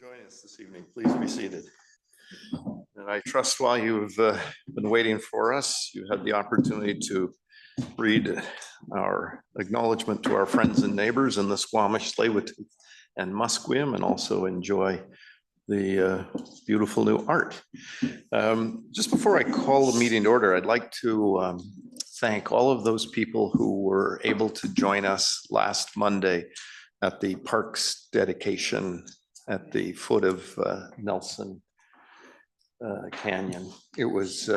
Join us this evening. Please be seated. And I trust while you've been waiting for us, you had the opportunity to read our acknowledgement to our friends and neighbors in the Squamish, Tsleil-Waututh, and Musqueam, and also enjoy the beautiful new art. Just before I call the meeting to order, I'd like to thank all of those people who were able to join us last Monday at the parks dedication at the foot of Nelson Canyon. It was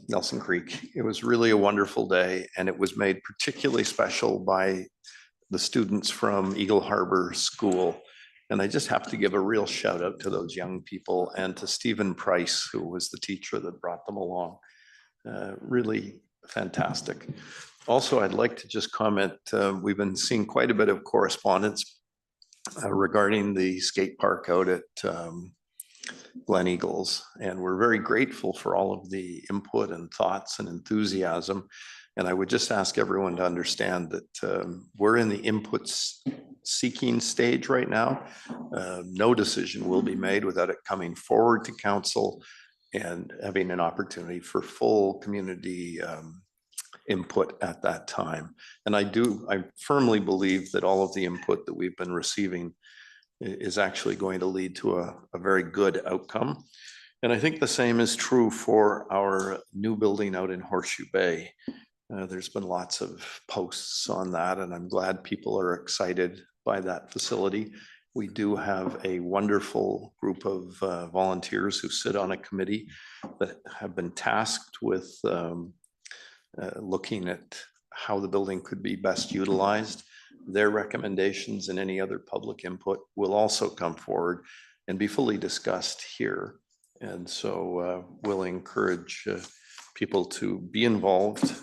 Nelson Creek. It was really a wonderful day, and it was made particularly special by the students from Eagle Harbor School. And I just have to give a real shout out to those young people and to Stephen Price, who was the teacher that brought them along. Really fantastic. Also, I'd like to just comment, we've been seeing quite a bit of correspondence regarding the skate park out at Glen Eagles. And we're very grateful for all of the input and thoughts and enthusiasm. And I would just ask everyone to understand that we're in the inputs seeking stage right now. No decision will be made without it coming forward to council and having an opportunity for full community input at that time. And I firmly believe that all of the input that we've been receiving is actually going to lead to a very good outcome. And I think the same is true for our new building out in Horseshoe Bay. There's been lots of posts on that, and I'm glad people are excited by that facility. We do have a wonderful group of volunteers who sit on a committee that have been tasked with looking at how the building could be best utilized. Their recommendations and any other public input will also come forward and be fully discussed here. And so we'll encourage people to be involved.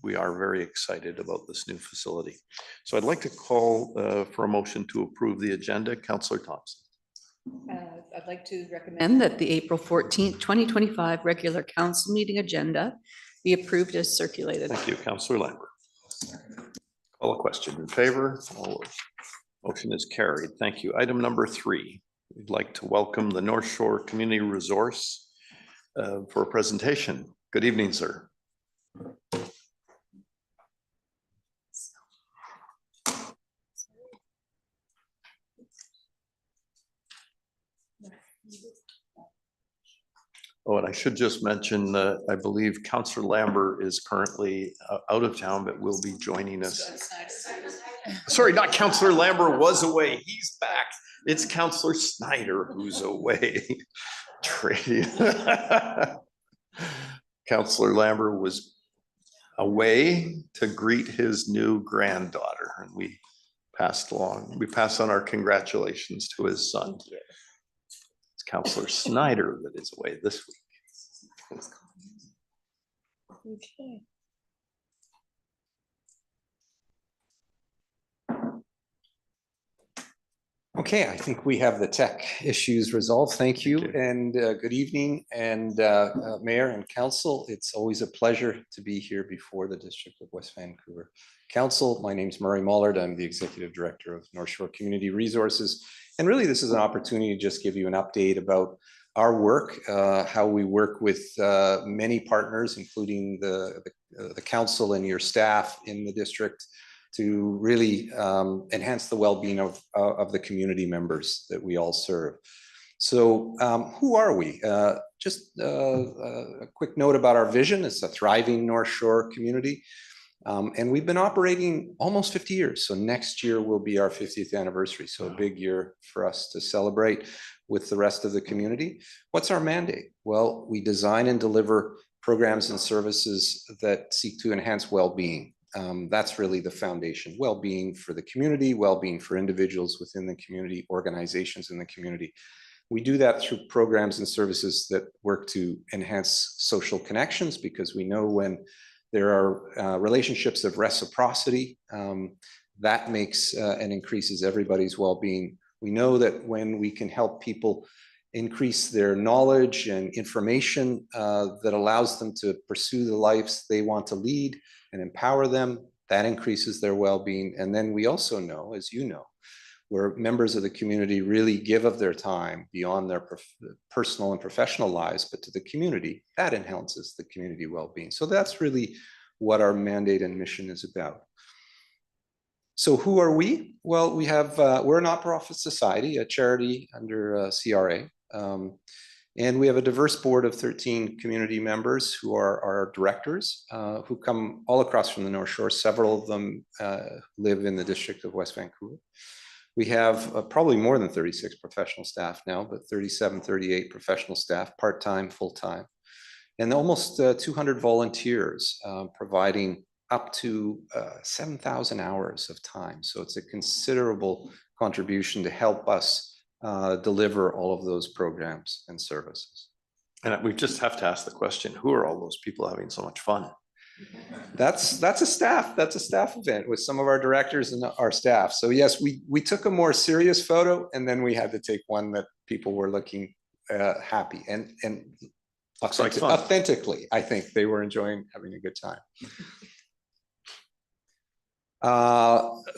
We are very excited about this new facility. So I'd like to call for a motion to approve the agenda. Councillor Thompson. I'd like to recommend that the April 14th, 2025 regular council meeting agenda be approved as circulated. Thank you. Councillor Lambert. Call a question in favor. Motion is carried. Thank you. Item number 3. We'd like to welcome the North Shore Community Resource for a presentation. Good evening, sir. Oh, and I should just mention that I believe Councillor Lambert is currently out of town, but will be joining us. Sorry, not Councillor Lambert was away. He's back. It's Councillor Snyder who's away. Councillor Lambert was away to greet his new granddaughter, and we passed on our congratulations to his son. It's Councillor Snyder that is away this week. Okay. Okay, I think we have the tech issues resolved. Thank you, and good evening, and Mayor and Council. It's always a pleasure to be here before the District of West Vancouver Council. My name is Murray Mullard. I'm the Executive Director of North Shore Community Resources, and really this is an opportunity to just give you an update about our work, how we work with many partners, including the Council and your staff in the District, to really enhance the well-being of the community members that we all serve. So who are we? Just a quick note about our vision. It's a thriving North Shore community. And we've been operating almost 50 years. So next year will be our 50th anniversary. So a big year for us to celebrate with the rest of the community. What's our mandate? Well, we design and deliver programs and services that seek to enhance well-being. That's really the foundation. Well-being for the community, well-being for individuals within the community, organizations in the community. We do that through programs and services that work to enhance social connections, because we know when there are relationships of reciprocity, that makes and increases everybody's well-being. We know that when we can help people increase their knowledge and information that allows them to pursue the lives they want to lead and empower them, that increases their well-being. And then we also know, as you know, where members of the community really give of their time beyond their personal and professional lives, but to the community. That enhances the community well-being. So that's really what our mandate and mission is about. So who are we? Well, we're a not-for-profit society, a charity under CRA. And we have a diverse board of 13 community members who are our directors, who come all across from the North Shore. Several of them live in the district of West Vancouver. We have probably more than 36 professional staff now, but 37, 38 professional staff, part-time, full-time. And almost 200 volunteers providing up to 7,000 hours of time. So it's a considerable contribution to help us deliver all of those programs and services. And we just have to ask the question, who are all those people having so much fun? That's a staff event with some of our directors and our staff. So yes, we took a more serious photo, and then we had to take one that people were looking happy and authentically. I think they were enjoying having a good time.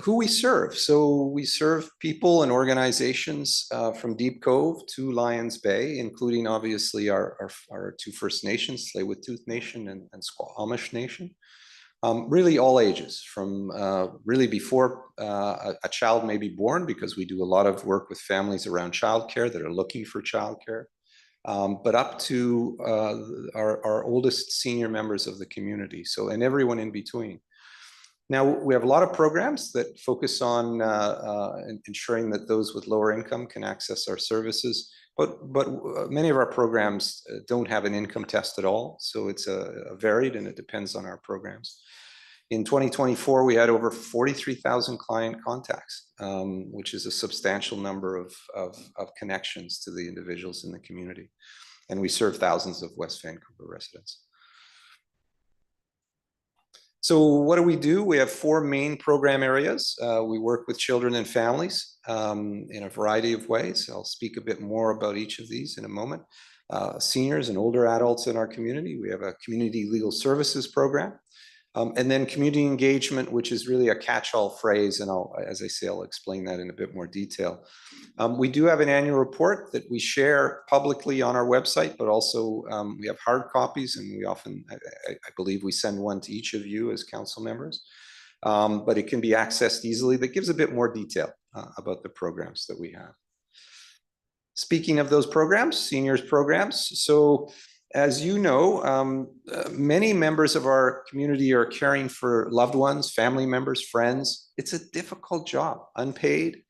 Who we serve. So we serve people and organizations from Deep Cove to Lions Bay, including obviously our two First Nations, Tsleil-Waututh Nation and Squamish Nation. Really all ages, from really before a child may be born, because we do a lot of work with families around childcare that are looking for childcare, but up to our oldest senior members of the community. So, and everyone in between. Now, we have a lot of programs that focus on ensuring that those with lower income can access our services, but many of our programs don't have an income test at all. So it's varied, and it depends on our programs. In 2024, we had over 43,000 client contacts, which is a substantial number of connections to the individuals in the community. And we serve thousands of West Vancouver residents. So what do? We have 4 main program areas. We work with children and families in a variety of ways. I'll speak a bit more about each of these in a moment. Seniors and older adults in our community. We have a community legal services program. And then community engagement, which is really a catch-all phrase. And as I say, I'll explain that in a bit more detail. We do have an annual report that we share publicly on our website, but also we have hard copies, and we often, I believe we send one to each of you as council members. But it can be accessed easily. That gives a bit more detail about the programs that we have. Speaking of those programs, seniors programs. So as you know, many members of our community are caring for loved ones, family members, friends. It's a difficult job, unpaid.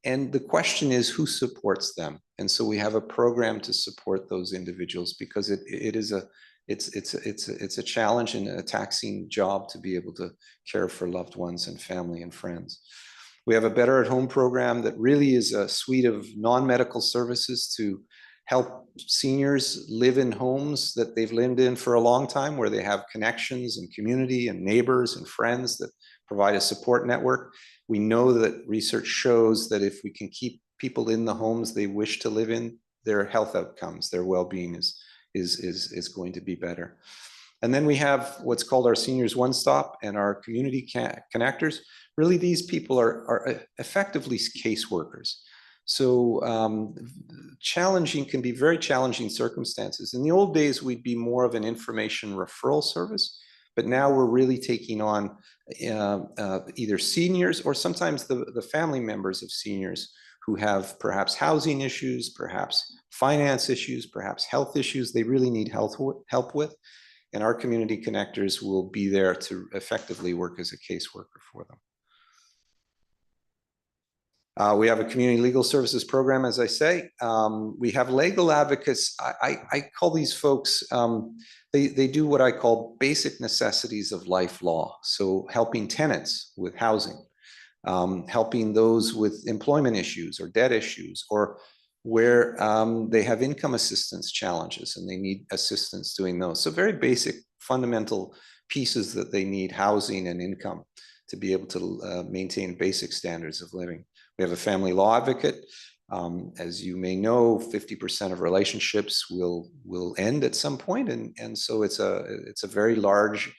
And the question is, who supports them? And so we have a program to support those individuals, because it's a challenge and a taxing job to be able to care for loved ones and family and friends. We have a Better at Home program that really is a suite of non-medical services to help seniors live in homes that they've lived in for a long time, where they have connections and community and neighbors and friends that provide a support network. We know that research shows that if we can keep people in the homes they wish to live in, their health outcomes, their well-being is going to be better. And then we have what's called our Seniors One Stop and our community connectors. Really, these people are effectively caseworkers. So can be very challenging circumstances. In the old days, we'd be more of an information referral service, but now we're really taking on either seniors or sometimes the family members of seniors who have perhaps housing issues, perhaps finance issues, perhaps health issues they really need help with. And our community connectors will be there to effectively work as a caseworker for them. We have a community legal services program, as I say. We have legal advocates. I call these folks, they do what I call basic necessities of life law. So helping tenants with housing, helping those with employment issues or debt issues, or where they have income assistance challenges and they need assistance doing those. So very basic, fundamental pieces that they need, housing and income, to be able to maintain basic standards of living. We have a family law advocate. As you may know, 50% of relationships will end at some point, and so it's a very large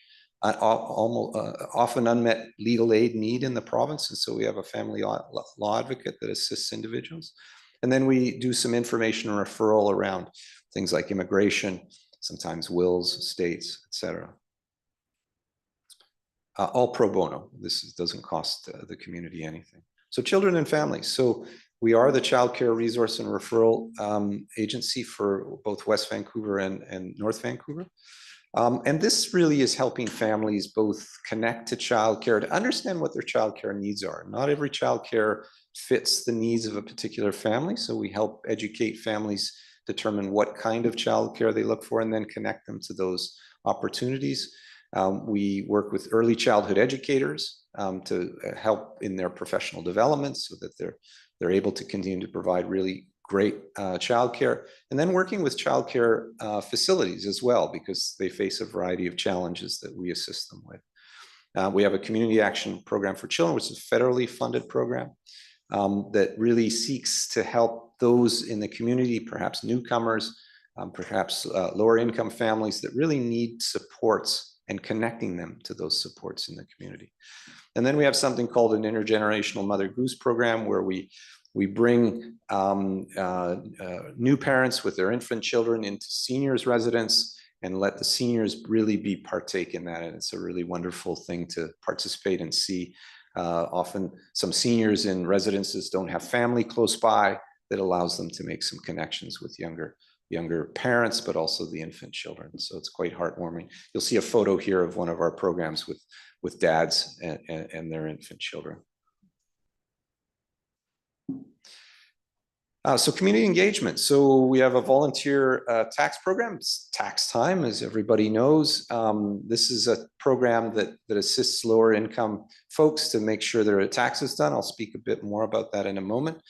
almost often unmet legal aid need in the province. And so we have a family law advocate that assists individuals. And then we do some information and referral around things like immigration, sometimes wills, estates, etc. All pro bono. This doesn't cost the community anything. So children and families. So we are the child care resource and referral agency for both West Vancouver and North Vancouver. And this really is helping families both connect to childcare, to understand what their childcare needs are. Not every childcare fits the needs of a particular family. So we help educate families determine what kind of childcare they look for and then connect them to those opportunities. We work with early childhood educators to help in their professional development so that they're able to continue to provide really great childcare, and then working with childcare facilities as well, because they face a variety of challenges that we assist them with. We have a community action program for children, which is a federally funded program that really seeks to help those in the community, perhaps newcomers, perhaps lower income families that really need supports, and connecting them to those supports in the community. And then we have something called an intergenerational Mother Goose program, where we bring new parents with their infant children into seniors residence and let the seniors really be partake in that. And it's a really wonderful thing to participate and see. Often some seniors in residences don't have family close by that allows them to make some connections with younger parents, but also the infant children. So it's quite heartwarming. You'll see a photo here of one of our programs with dads and their infant children. So community engagement. So we have a volunteer tax program. It's tax time, as everybody knows. This is a program that assists lower income folks to make sure their tax is done. I'll speak a bit more about that in a moment.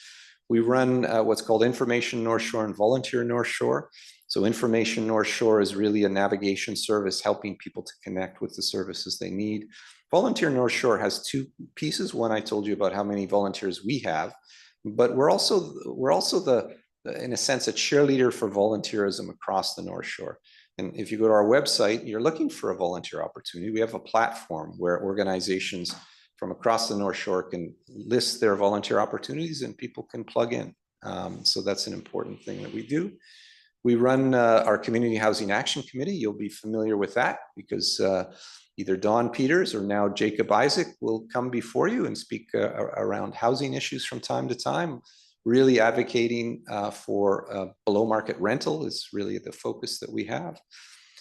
We run what's called Information North Shore and Volunteer North Shore. So Information North Shore is really a navigation service helping people to connect with the services they need. Volunteer North Shore has two pieces. One, I told you about how many volunteers we have, but we're also in a sense, a cheerleader for volunteerism across the North Shore. And if you go to our website, you're looking for a volunteer opportunity. We have a platform where organizations from across the North Shore can list their volunteer opportunities and people can plug in. So that's an important thing that we do. We run our Community Housing Action Committee. You'll be familiar with that because either Don Peters or now Jacob Isaac will come before you and speak around housing issues from time to time. Really advocating for below market rental is really the focus that we have.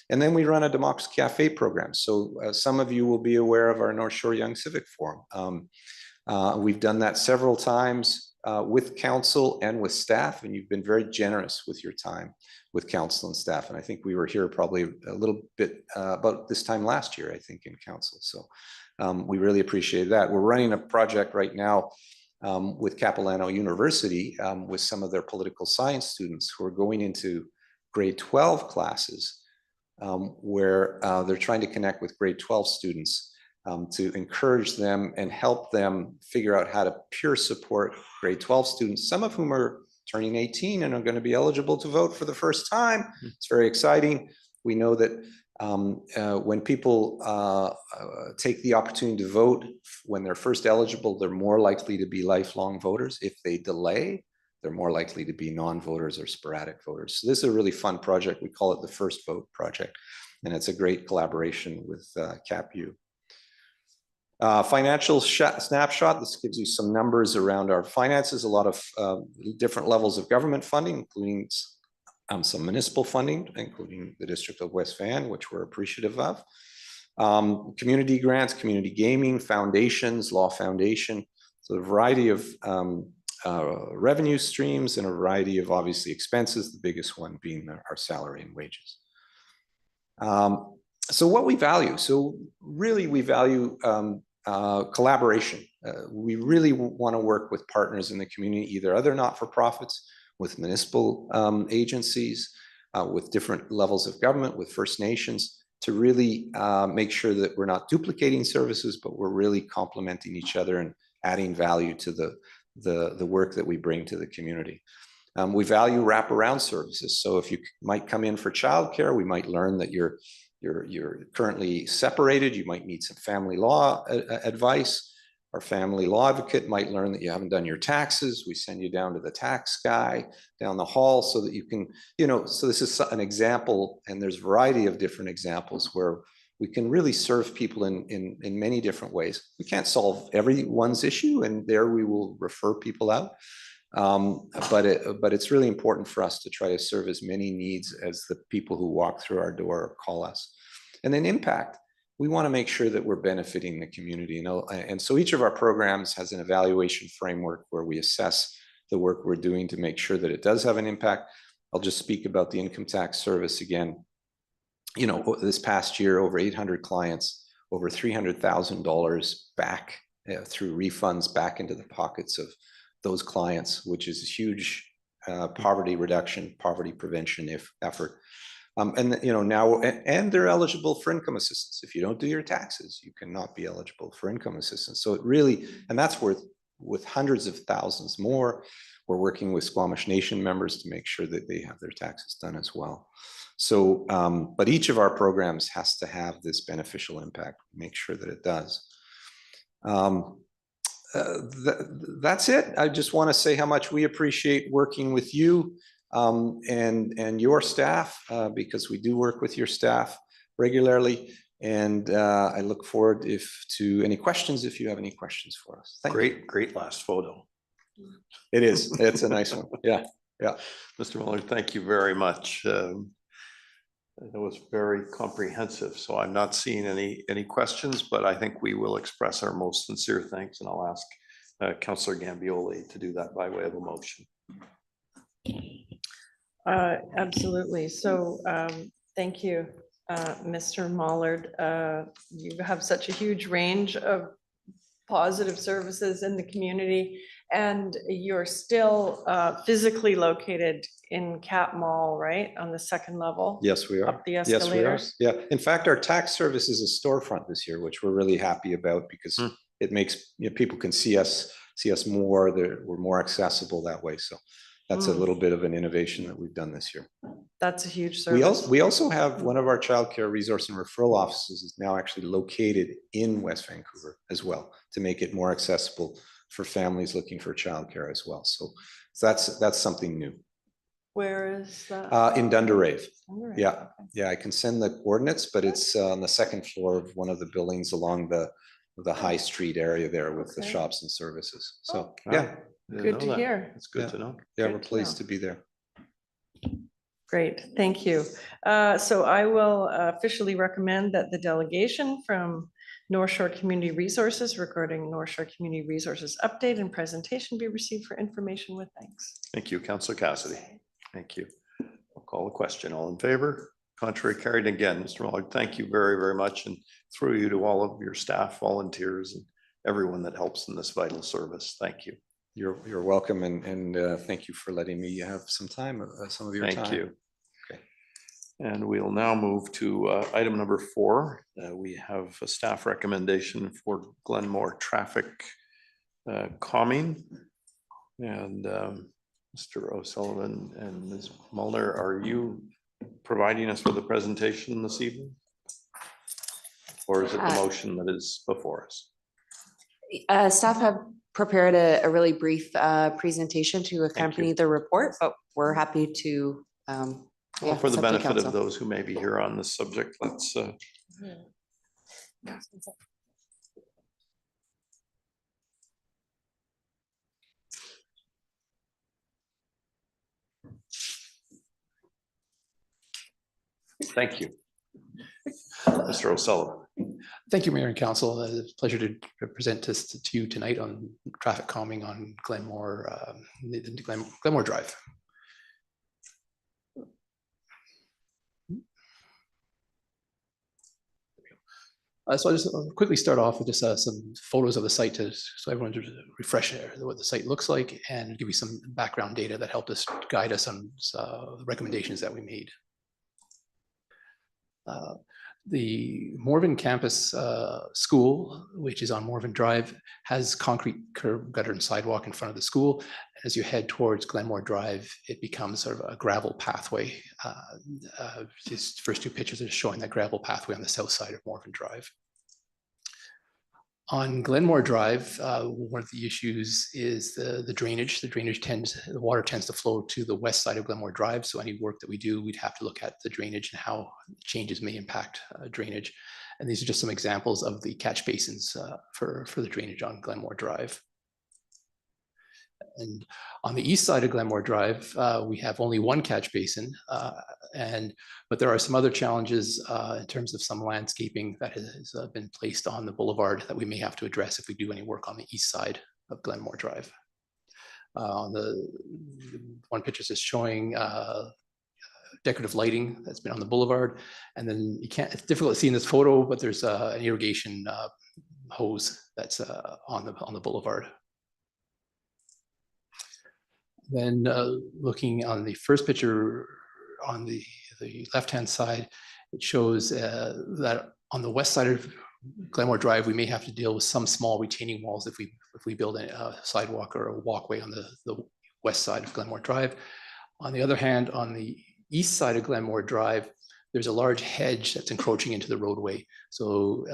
And then we run a Democracy Cafe program. So some of you will be aware of our North Shore Young Civic Forum. We've done that several times with council and with staff, and you've been very generous with your time with council and staff. And I think we were here probably a little bit about this time last year, I think, in council. So we really appreciate that. We're running a project right now with Capilano University with some of their political science students who are going into grade 12 classes where they're trying to connect with grade 12 students to encourage them and help them figure out how to peer support grade 12 students, some of whom are turning 18 and are going to be eligible to vote for the first time. It's very exciting. We know that when people take the opportunity to vote when they're first eligible, they're more likely to be lifelong voters. If they delay, they're more likely to be non-voters or sporadic voters. So this is a really fun project. We call it the First Vote Project, and it's a great collaboration with CapU. Financial snapshot. This gives you some numbers around our finances, a lot of different levels of government funding, including some municipal funding, including the District of West Van, which we're appreciative of. Community grants, community gaming, foundations, Law Foundation. So a variety of revenue streams and a variety of obviously expenses, the biggest one being our salary and wages. So what we value, so really we value collaboration. We really want to work with partners in the community, either other not-for-profits, with municipal agencies, with different levels of government, with First Nations, to really make sure that we're not duplicating services, but we're really complementing each other and adding value to the work that we bring to the community. We value wraparound services. So if you might come in for childcare, we might learn that you're you're currently separated, you might need some family law advice. Our family law advocate might learn that you haven't done your taxes. We send you down to the tax guy down the hall so that you can, so this is an example, and there's a variety of different examples where we can really serve people in many different ways. We can't solve everyone's issue, and there we will refer people out. But it's really important for us to try to serve as many needs as the people who walk through our door or call us. And then impact. We want to make sure that we're benefiting the community. And so each of our programs has an evaluation framework where we assess the work we're doing to make sure that it does have an impact. I'll just speak about the income tax service again. This past year, over 800 clients, over $300,000 back through refunds back into the pockets of those clients, which is a huge poverty reduction, poverty prevention effort. Now they're eligible for income assistance. If you don't do your taxes, you cannot be eligible for income assistance. So it really, and that's with hundreds of thousands more. We're working with Squamish Nation members to make sure that they have their taxes done as well. So, but each of our programs has to have this beneficial impact, make sure that it does. That's it. I just want to say how much we appreciate working with you and your staff, because we do work with your staff regularly. And I look forward to any questions, if you have any questions for us. Thank you. Great last photo. It is. It's a nice one. Yeah. Mr. Muller, thank you very much. That was very comprehensive. So I'm not seeing any questions, but I think we will express our most sincere thanks, and I'll ask Councillor Gambioli to do that by way of a motion. Absolutely. So thank you, Mr. Mollard. You have such a huge range of positive services in the community, and you're still physically located in Cap Mall, right? On the second level? Yes, we are. Up the Yes, we are. escalators? Yeah. In fact, our tax service is a storefront this year, which we're really happy about because it makes people can see us more. We're more accessible that way. So that's a little bit of an innovation that we've done this year. That's a huge service. We also have one of our childcare resource and referral offices is now actually located in West Vancouver as well, to make it more accessible for families looking for childcare as well. So that's something new. Where is that? In Dunderave. Dunderave, Yeah. okay. Yeah, I can send the coordinates, but it's on the second floor of one of the buildings along the High Street area there with the Okay. shops and services. So, Oh, yeah, Didn't Good know to that. hear. It's good Yeah. to know. yeah, Good we're to pleased know. to be there. Great, thank you. So I will officially recommend that the delegation from North Shore Community Resources regarding North Shore Community Resources update and presentation be received for information with thanks. Thank you, Councillor Cassidy. Thank you. I'll call the question. All in favor? Contrary carried. Again, Mr. Muller, thank you very, very much, and through you to all of your staff, volunteers, and everyone that helps in this vital service. Thank you. You're welcome, and thank you for letting me have some time, some of your time. Thank you. Okay. And we'll now move to item number 4. We have a staff recommendation for Glenmore traffic calming. And Mr. O'Sullivan and Ms. Muller, are you providing us with a presentation this evening? Or is it the motion that is before us? Staff have prepared a really brief presentation to accompany the report, but we're happy to. Well, for the it's up to benefit of council. those who may be here on this subject, let's thank you. Mr. O'Sullivan. Thank you, Mayor and Council. It's a pleasure to present this to you tonight on traffic calming on Glenmore, Glenmore Drive. So I'll just quickly start off with just some photos of the site so everyone to refresh what the site looks like and give you some background data that helped us guide us on the recommendations that we made. The Morven Campus School, which is on Morven Drive, has concrete curb, gutter, and sidewalk in front of the school. As you head towards Glenmore Drive, it becomes sort of a gravel pathway. These first two pictures are showing that gravel pathway on the south side of Morven Drive. On Glenmore Drive, one of the issues is the drainage. The water tends to flow to the west side of Glenmore Drive. So any work that we do, we'd have to look at the drainage and how changes may impact drainage. And these are just some examples of the catch basins for the drainage on Glenmore Drive. And on the east side of Glenmore Drive, we have only one catch basin, but there are some other challenges in terms of some landscaping that has been placed on the boulevard that we may have to address if we do any work on the east side of Glenmore Drive. On the one picture is showing decorative lighting that's been on the boulevard, and then it's difficult to see in this photo, but there's an irrigation hose that's on the boulevard. Then looking on the first picture on the left-hand side, it shows that on the west side of Glenmore Drive, we may have to deal with some small retaining walls if we build a sidewalk or a walkway on the west side of Glenmore Drive. On the other hand, on the east side of Glenmore Drive, there's a large hedge that's encroaching into the roadway. So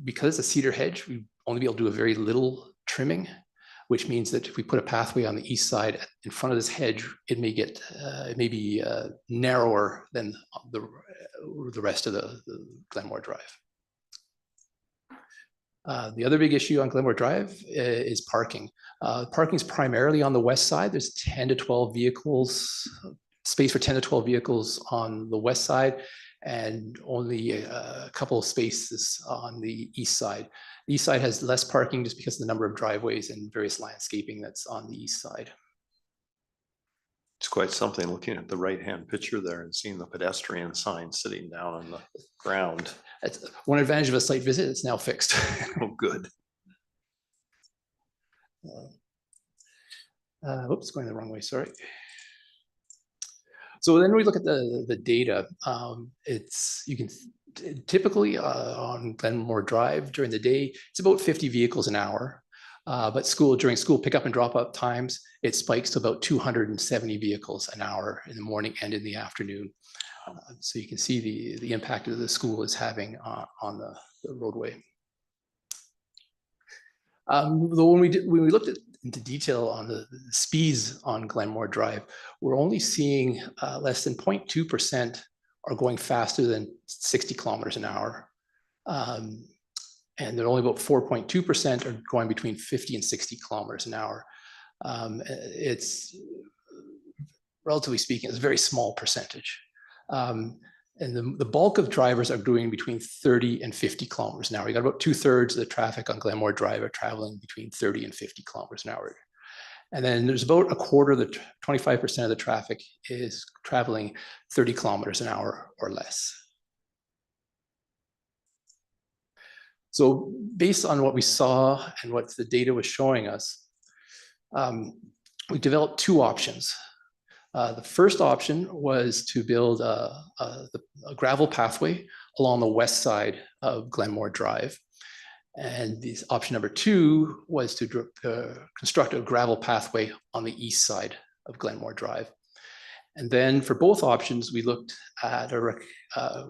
because it's a cedar hedge, we only be able to do a very little trimming, which means that if we put a pathway on the east side in front of this hedge, it may be narrower than the rest of the Glenmore Drive. The other big issue on Glenmore Drive is parking. Parking is primarily on the west side. There's 10 to 12 vehicles, space for 10 to 12 vehicles on the west side, and only a couple of spaces on the east side. The east side has less parking just because of the number of driveways and various landscaping that's on the east side. It's quite something looking at the right-hand picture there and seeing the pedestrian sign sitting down on the ground. That's one advantage of a site visit, it's now fixed. Oh, good. Oops, going the wrong way, sorry. So then we look at the data. You can typically on Glenmore Drive during the day, it's about 50 vehicles an hour. But during school pickup and drop up times, it spikes to about 270 vehicles an hour in the morning and in the afternoon. So you can see the impact that the school is having on the roadway. Though when we looked into detail on the speeds on Glenmore Drive, we're only seeing less than 0.2% are going faster than 60 kilometers an hour. And there are only about 4.2% are going between 50 and 60 kilometers an hour. It's, relatively speaking, it's a very small percentage. And the bulk of drivers are doing between 30 and 50 kilometers an hour. You got about 2/3 of the traffic on Glenmore Drive are traveling between 30 and 50 kilometers an hour. And then there's about a quarter of the 25% of the traffic is traveling 30 kilometers an hour or less. So based on what we saw and what the data was showing us, we developed two options. The first option was to build a gravel pathway along the west side of Glenmore Drive. And this option number two was to construct a gravel pathway on the east side of Glenmore Drive. And then for both options, we looked at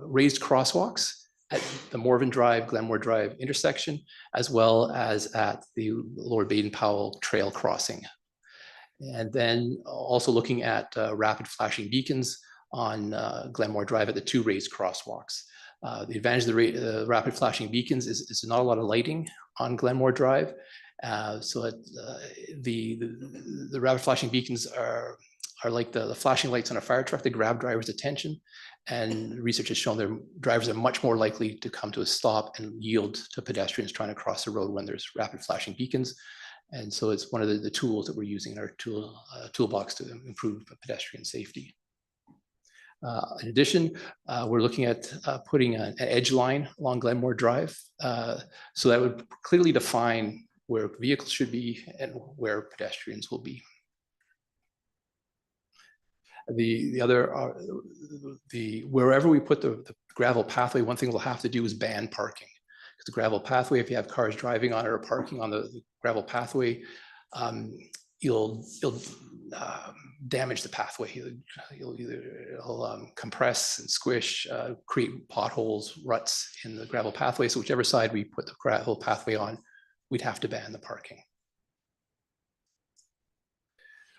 raised crosswalks at the Morven Drive, Glenmore Drive intersection, as well as at the Lower Baden-Powell Trail crossing. And then also looking at rapid flashing beacons on Glenmore Drive at the two raised crosswalks. The advantage of the rapid flashing beacons is not a lot of lighting on Glenmore Drive. So the rapid flashing beacons are like the flashing lights on a fire truck. They grab drivers' attention, and research has shown their drivers are much more likely to come to a stop and yield to pedestrians trying to cross the road when there's rapid flashing beacons. And so it's one of the tools that we're using in our toolbox to improve pedestrian safety. In addition, we're looking at putting an edge line along Glenmore Drive. So that would clearly define where vehicles should be and where pedestrians will be. The other, wherever we put the gravel pathway, one thing we'll have to do is ban parking. Because the gravel pathway, if you have cars driving on it or parking on the gravel pathway, you'll damage the pathway. It'll compress and squish, create potholes, ruts in the gravel pathway. So whichever side we put the gravel pathway on, we'd have to ban the parking.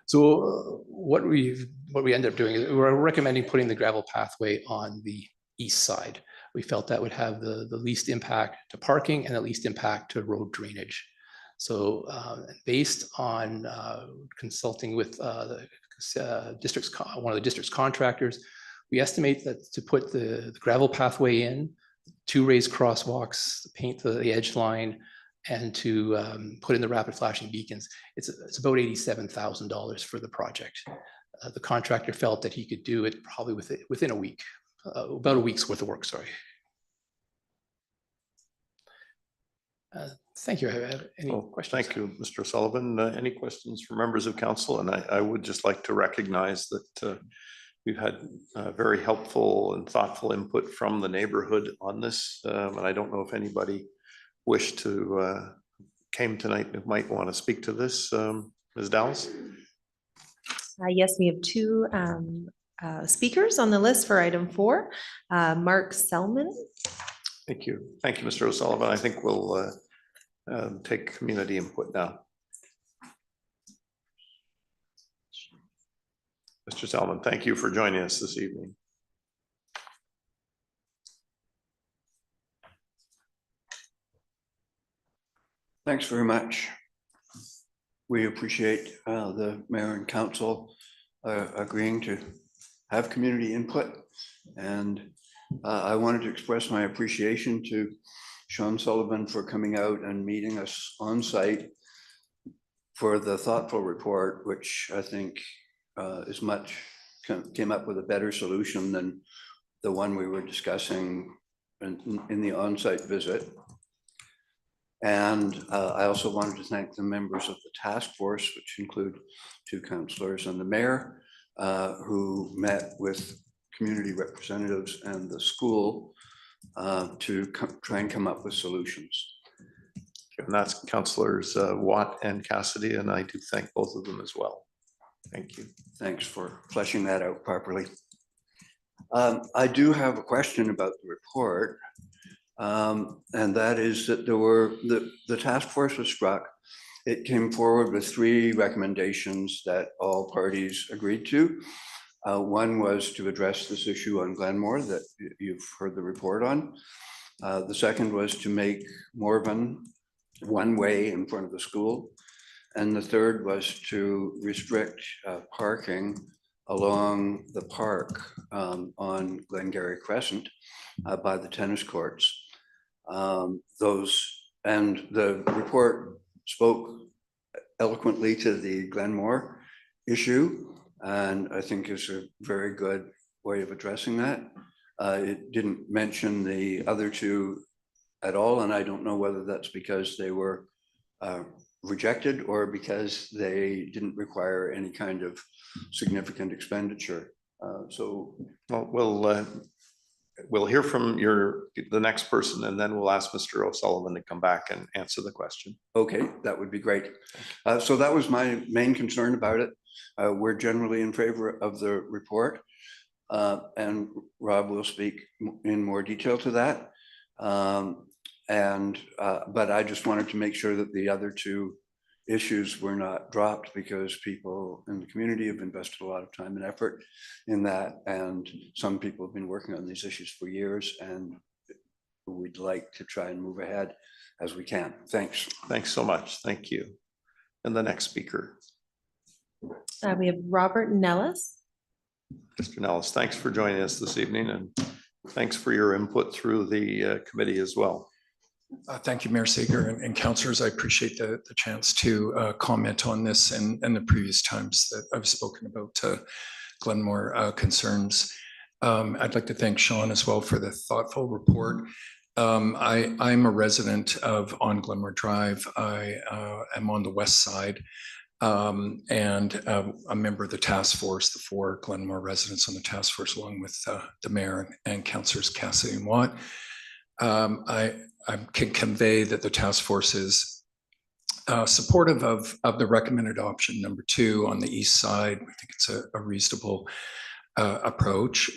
So what we ended up doing is we're recommending putting the gravel pathway on the east side. We felt that would have the least impact to parking and the least impact to road drainage. So based on consulting with the one of the district's contractors, we estimate that to put the gravel pathway in, 2 raised crosswalks, paint the edge line, and to put in the rapid flashing beacons, it's about $87,000 for the project. The contractor felt that he could do it probably within a week, about a week's worth of work, sorry. Thank you. Have any questions? Thank you, Mr. Sullivan. Any questions from members of council? And I would just like to recognize that we've had very helpful and thoughtful input from the neighborhood on this. And I don't know if anybody wished to came tonight who might want to speak to this. Ms. Dallas? Yes, we have 2 speakers on the list for item 4. Mark Selman. Thank you. Thank you, Mr. O'Sullivan. I think we'll take community input now. Mr. Selman, thank you for joining us this evening. Thanks very much. We appreciate the mayor and council agreeing to have community input. And I wanted to express my appreciation to Sean Sullivan for coming out and meeting us on site for the thoughtful report, which I think came up with a better solution than the one we were discussing in the on-site visit. And I also wanted to thank the members of the task force, which include 2 councillors and the mayor, who met with community representatives and the school to try and come up with solutions. And that's councillors Watt and Cassidy, and I do thank both of them as well. Thank you. Thanks for fleshing that out properly. I do have a question about the report. And that is that there were, the task force was struck. It came forward with 3 recommendations that all parties agreed to. One was to address this issue on Glenmore that you've heard the report on. The second was to make Morven one way in front of the school. And the third was to restrict parking along the park on Glengarry Crescent by the tennis courts. And the report spoke eloquently to the Glenmore issue, and I think is a very good way of addressing that. It didn't mention the other 2 at all, and I don't know whether that's because they were rejected or because they didn't require any kind of significant expenditure. So we'll hear from the next person, and then we'll ask Mr. O'Sullivan to come back and answer the question. Okay, that would be great. So that was my main concern about it. We're generally in favor of the report, and Rob will speak in more detail to that. But I just wanted to make sure that the other 2 issues were not dropped, because people in the community have invested a lot of time and effort in that. And some people have been working on these issues for years, and we'd like to try and move ahead as we can. Thanks. Thanks so much. Thank you. And the next speaker. We have Robert Nellis. Mr. Nellis, thanks for joining us this evening, and thanks for your input through the committee as well. Thank you, Mayor Sager and councillors. I appreciate the chance to comment on this and the previous times that I've spoken about Glenmore concerns. I'd like to thank Sean as well for the thoughtful report. I'm a resident on Glenmore Drive. I am on the west side. and a member of the task force, the 4 Glenmore residents on the task force, along with the mayor and councillors Cassidy and Watt. I can convey that the task force is supportive of the recommended option number 2 on the east side. I think it's a reasonable approach.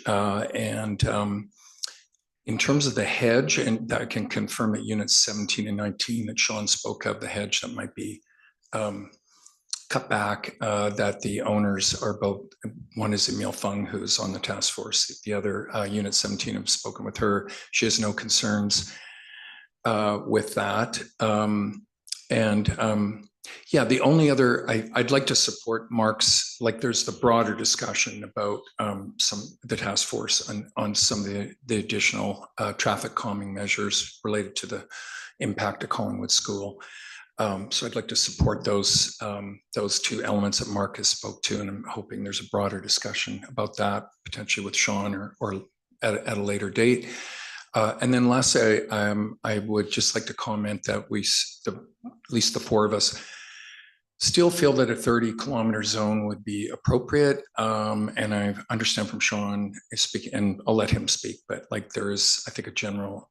In terms of the hedge, and I can confirm at units 17 and 19 that Sean spoke of, the hedge that might be cut back, that the owners are both, one is Emile Fung, who's on the task force, the other unit 17, I've spoken with her. She has no concerns with that. Yeah, the only other, I'd like to support Mark's, like there's the broader discussion about the task force on some of the additional traffic calming measures related to the impact of Collingwood School. So I'd like to support those 2 elements that Mark has spoke to, and I'm hoping there's a broader discussion about that, potentially with Sean or at a later date. And then lastly, I would just like to comment that at least the 4 of us still feel that a 30-kilometer zone would be appropriate. And I understand from Sean speaking, and I'll let him speak, but like there is, I think, a general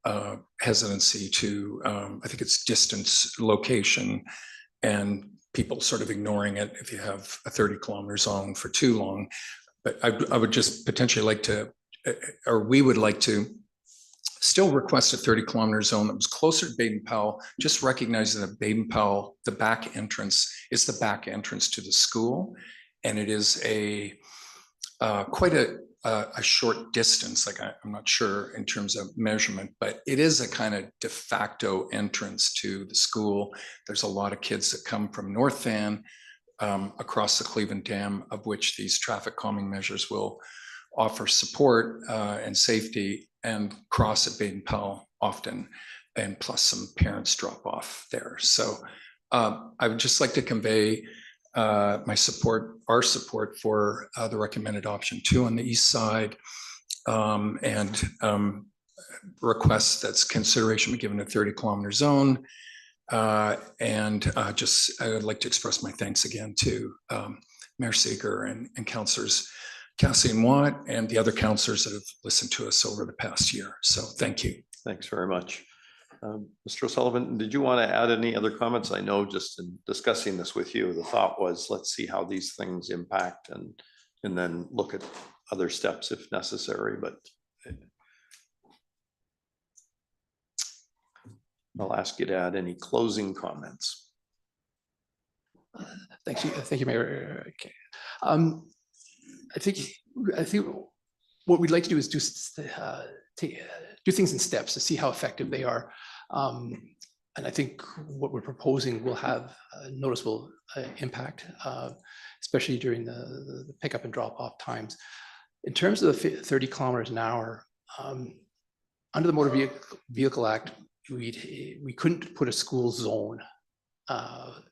hesitancy to, I think it's distance, location, and people sort of ignoring it if you have a 30-kilometer zone for too long. But I would just potentially like to, or we would like to, still request a 30-kilometer zone that was closer to Baden-Powell, just recognizing that Baden-Powell, the back entrance, is the back entrance to the school. And it is quite a short distance, like I'm not sure in terms of measurement, but it is a kind of de facto entrance to the school. There's a lot of kids that come from North Van across the Cleveland Dam, of which these traffic calming measures will offer support and safety, and cross at Baden-Powell often, and plus some parents drop off there. So I would just like to convey our support for the recommended option 2 on the east side, and request that consideration be given a 30-kilometer zone. I would like to express my thanks again to Mayor Seeger and councillors Cassidy and Watt, and the other councillors that have listened to us over the past year. So thank you. Thanks very much. Mr. O'Sullivan, did you want to add any other comments? I know just in discussing this with you, the thought was, let's see how these things impact and then look at other steps if necessary, but I'll ask you to add any closing comments. Thank you, Mayor. Okay. I think what we'd like to do is do things in steps to see how effective they are. And I think what we're proposing will have a noticeable impact, especially during the pickup and drop off times. In terms of the 30 kilometers an hour, under the Motor Vehicle Act, we couldn't put a school zone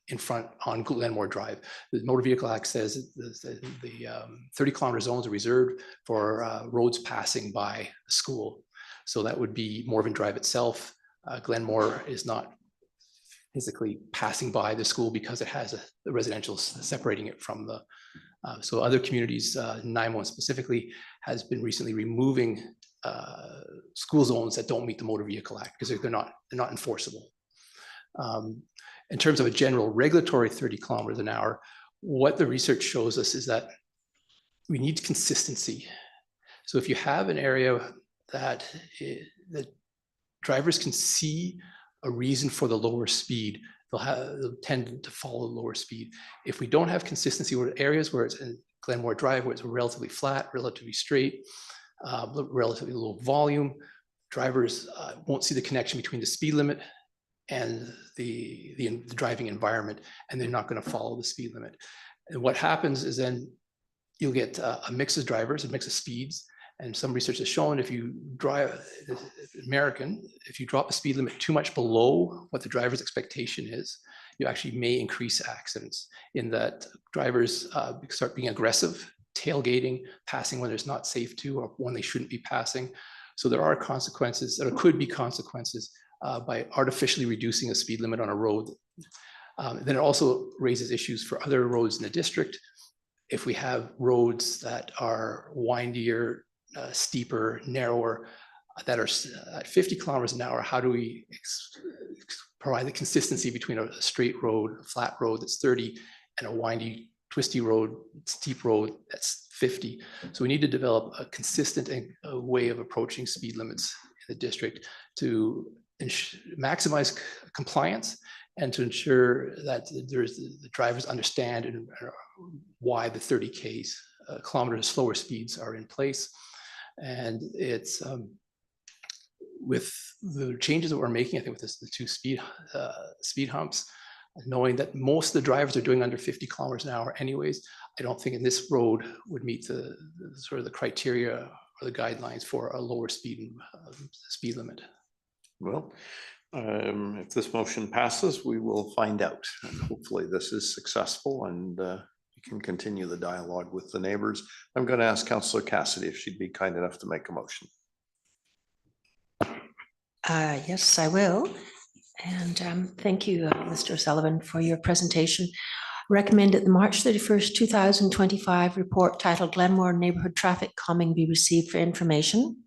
in front on Glenmore Drive. The Motor Vehicle Act says the 30 kilometer zones are reserved for roads passing by the school. So that would be Morven Drive itself. Glenmore is not physically passing by the school because it has the residential separating it from the, so other communities, Nymon specifically, has been recently removing school zones that don't meet the Motor Vehicle Act because they're not enforceable. In terms of a general regulatory 30 kilometers an hour, what the research shows us is that we need consistency. So if you have an area that drivers can see a reason for the lower speed, they'll tend to follow the lower speed. If we don't have consistency, or areas where it's in Glenmore Drive, where it's relatively flat, relatively straight, relatively low volume, drivers won't see the connection between the speed limit and the driving environment, and they're not going to follow the speed limit. And what happens is then you'll get a mix of drivers, a mix of speeds, and some research has shown if you drive if you drop the speed limit too much below what the driver's expectation is, you actually may increase accidents in that drivers start being aggressive, tailgating, passing when it's not safe to, or when they shouldn't be passing. So there are consequences, or could be consequences by artificially reducing a speed limit on a road. Then it also raises issues for other roads in the district. If we have roads that are windier, steeper, narrower, that are at 50 kilometers an hour, how do we provide the consistency between a straight road, a flat road that's 30, and a windy, twisty road, steep road that's 50? So we need to develop a consistent way of approaching speed limits in the district to maximize compliance and to ensure that the drivers understand and why the 30 kilometers slower speeds are in place. And it's with the changes that we're making, I think with the two speed humps, knowing that most of the drivers are doing under 50 kilometers an hour anyways, I don't think in this road would meet the sort of the criteria or the guidelines for a lower speed limit. Well, if this motion passes, we will find out. And hopefully this is successful and we can continue the dialogue with the neighbors. I'm going to ask Councillor Cassidy if she'd be kind enough to make a motion. Yes, I will. And thank you, Mr. Sullivan, for your presentation. Recommend that the March 31st, 2025 report titled Glenmore Neighbourhood Traffic Calming be received for information.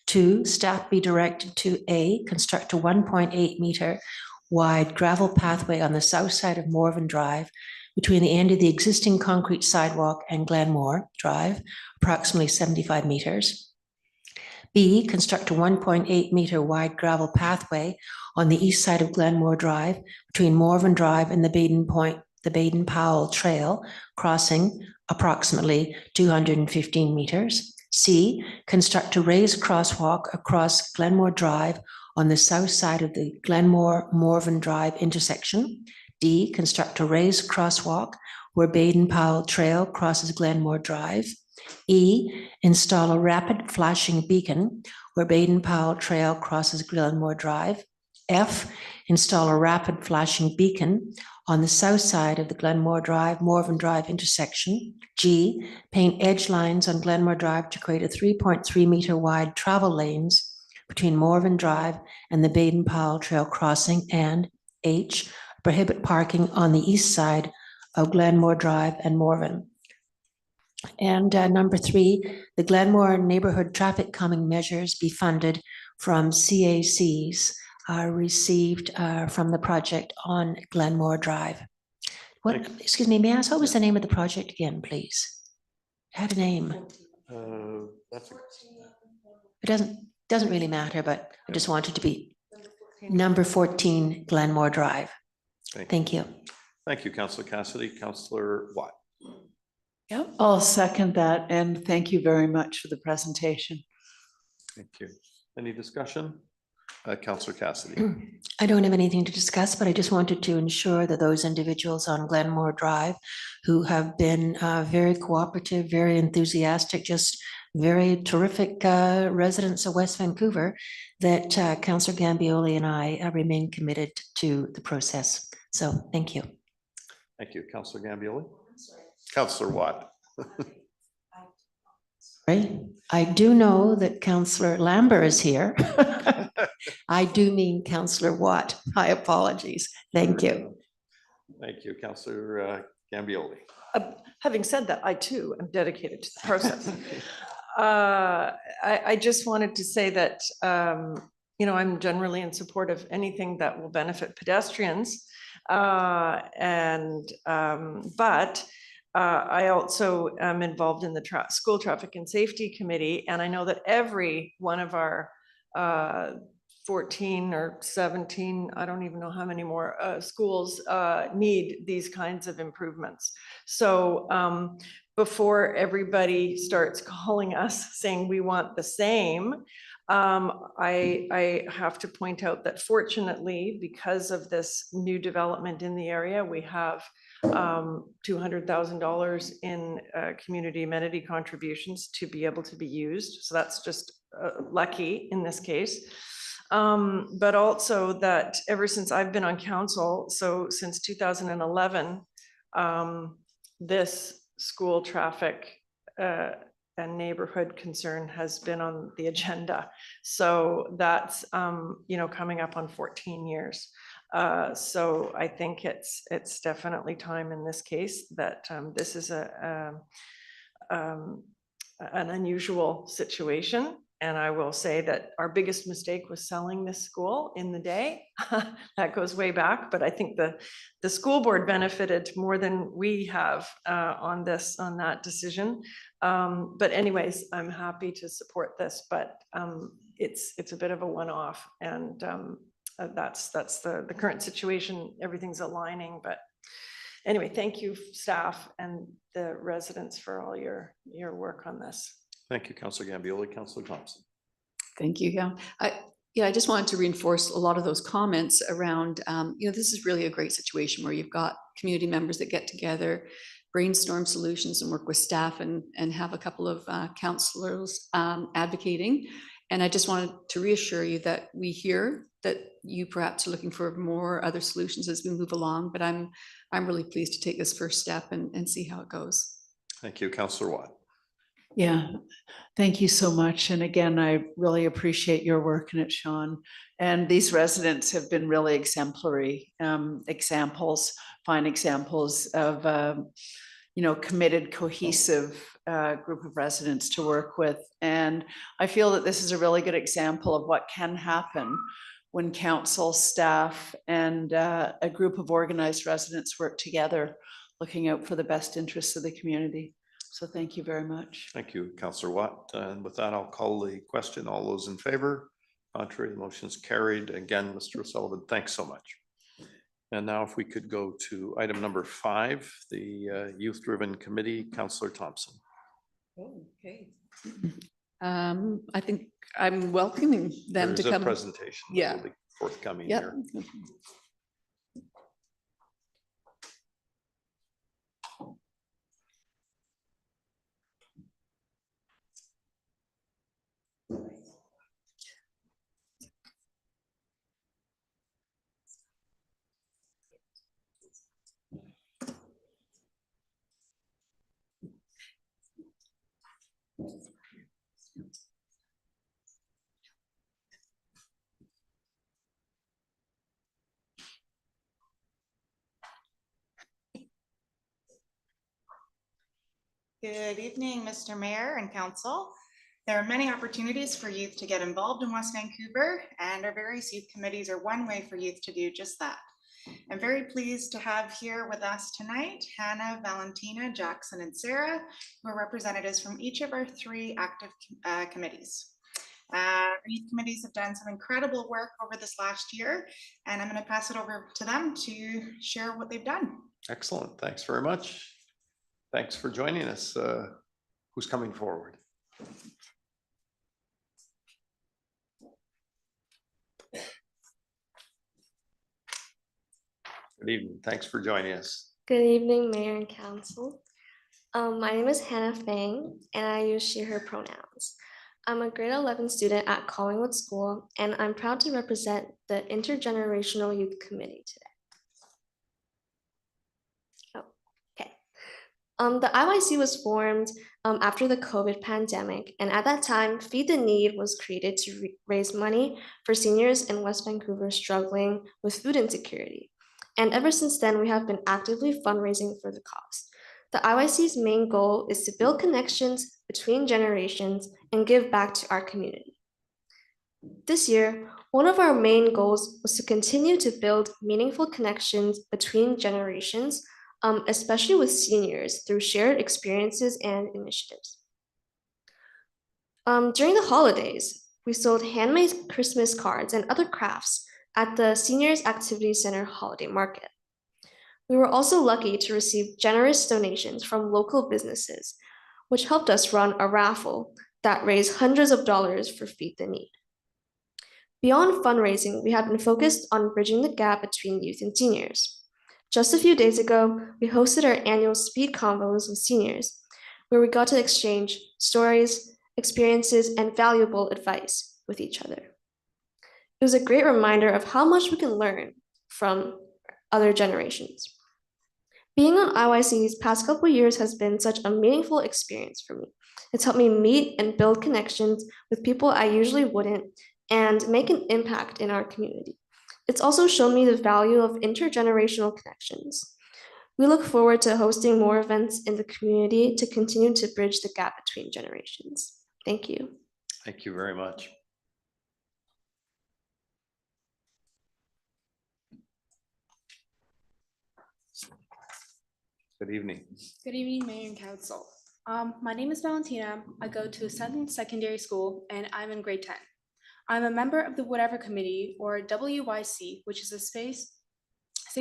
2, staff be directed to A, construct a 1.8 metre wide gravel pathway on the south side of Morven Drive between the end of the existing concrete sidewalk and Glenmore Drive, approximately 75 metres. B, construct a 1.8 metre wide gravel pathway on the east side of Glenmore Drive between Morven Drive and the Baden-Powell Trail, crossing approximately 215 metres. C, construct a raised crosswalk across Glenmore Drive on the south side of the Glenmore-Morven Drive intersection. D, construct a raised crosswalk where Baden-Powell Trail crosses Glenmore Drive. E, install a rapid flashing beacon where Baden-Powell Trail crosses Glenmore Drive. F, install a rapid flashing beacon on the south side of the Glenmore Drive, Morven Drive intersection. G, paint edge lines on Glenmore Drive to create a 3.3 metre wide travel lanes between Morven Drive and the Baden-Powell Trail crossing. And H, prohibit parking on the east side of Glenmore Drive and Morven. And number 3, the Glenmore neighbourhood traffic calming measures be funded from CACs received from the project on Glenmore Drive. Excuse me, may I ask, what was the name of the project again, please? It had a name. It doesn't really matter, but I just wanted to be number 14 Glenmore Drive. Thank you. Thank you, Councillor Cassidy. Councillor Watt. Yeah, I'll second that, and thank you very much for the presentation. Thank you. Any discussion? Councillor Cassidy. I don't have anything to discuss, but I just wanted to ensure that those individuals on Glenmore Drive who have been very cooperative, very enthusiastic, just very terrific residents of West Vancouver, that Councillor Gambioli and I remain committed to the process. So thank you. Thank you, Councillor Gambioli. Councillor Watt. I do know that Councillor Lambert is here. I do mean Councillor Watt. My apologies. Thank you. Thank you, Councillor Gambioli. Having said that, I too am dedicated to the process. I just wanted to say that, you know, I'm generally in support of anything that will benefit pedestrians. But I also am involved in the School Traffic and Safety Committee, and I know that every one of our 14 or 17, I don't even know how many more schools need these kinds of improvements. So before everybody starts calling us saying we want the same, I have to point out that fortunately, because of this new development in the area, we have $200,000 in community amenity contributions to be able to be used. So that's just lucky in this case. But also that ever since I've been on council, so since 2011, this school traffic and neighborhood concern has been on the agenda. So that's, you know, coming up on 14 years. So I think it's definitely time in this case that this is an unusual situation. And I will say that our biggest mistake was selling this school in the day. That goes way back, but I think the school board benefited more than we have on that decision. But anyways, I'm happy to support this, but it's a bit of a one-off, and that's the current situation. Everything's aligning, but anyway, thank you, staff and the residents, for all your work on this. Thank you, Councillor Gambioli. Councillor Thompson. Thank you. Yeah, I just wanted to reinforce a lot of those comments around, this is really a great situation where you've got community members that get together, brainstorm solutions and work with staff and have a couple of councillors advocating. And I just wanted to reassure you that we hear that you perhaps are looking for more other solutions as we move along, but I'm really pleased to take this first step and see how it goes. Thank you, Councillor Watt. Yeah, thank you so much. And again, I really appreciate your work in it, Sean. And these residents have been really exemplary fine examples of, committed, cohesive group of residents to work with. And I feel that this is a really good example of what can happen when council, staff, and a group of organized residents work together, looking out for the best interests of the community. So thank you very much. Thank you, Councillor Watt. And with that, I'll call the question. All those in favor? Contrary, the motion's carried. Again, Mr. O'Sullivan, thanks so much. And now if we could go to item number 5, the Youth-Driven Committee, Councillor Thompson. Okay. I think I'm welcoming them to There's come. a presentation that Yeah. will be forthcoming Yep. here. Good evening, Mr. Mayor and Council. There are many opportunities for youth to get involved in West Vancouver, and our various youth committees are one way for youth to do just that. I'm very pleased to have here with us tonight Hannah, Valentina, Jackson, and Sarah, who are representatives from each of our 3 active committees. Our youth committees have done some incredible work over this last year, and I'm going to pass it over to them to share what they've done. Excellent. Thanks very much. Thanks for joining us. Who's coming forward? Good evening. Thanks for joining us. Good evening, Mayor and Council. My name is Hannah Fang, and I use she, her pronouns. I'm a grade 11 student at Collingwood School, and I'm proud to represent the Intergenerational Youth Committee today. The IYC was formed after the COVID pandemic, and at that time, Feed the Need was created to raise money for seniors in West Vancouver struggling with food insecurity. And ever since then, we have been actively fundraising for the cause. The IYC's main goal is to build connections between generations and give back to our community. This year, one of our main goals was to continue to build meaningful connections between generations, especially with seniors, through shared experiences and initiatives. During the holidays, we sold handmade Christmas cards and other crafts at the Seniors Activity Center Holiday Market. We were also lucky to receive generous donations from local businesses, which helped us run a raffle that raised hundreds of dollars for Feed the Need. Beyond fundraising, we have been focused on bridging the gap between youth and seniors. Just a few days ago, we hosted our annual Speed Convos with seniors, where we got to exchange stories, experiences, and valuable advice with each other. It was a great reminder of how much we can learn from other generations. Being on IYC's past couple years has been such a meaningful experience for me. It's helped me meet and build connections with people I usually wouldn't and make an impact in our community. It's also shown me the value of intergenerational connections. We look forward to hosting more events in the community to continue to bridge the gap between generations. Thank you. Thank you very much. Good evening. Good evening, Mayor and Council. My name is Valentina. I go to Sutton Secondary School and I'm in grade 10. I'm a member of the Whatever Committee, or WYC, which is a safe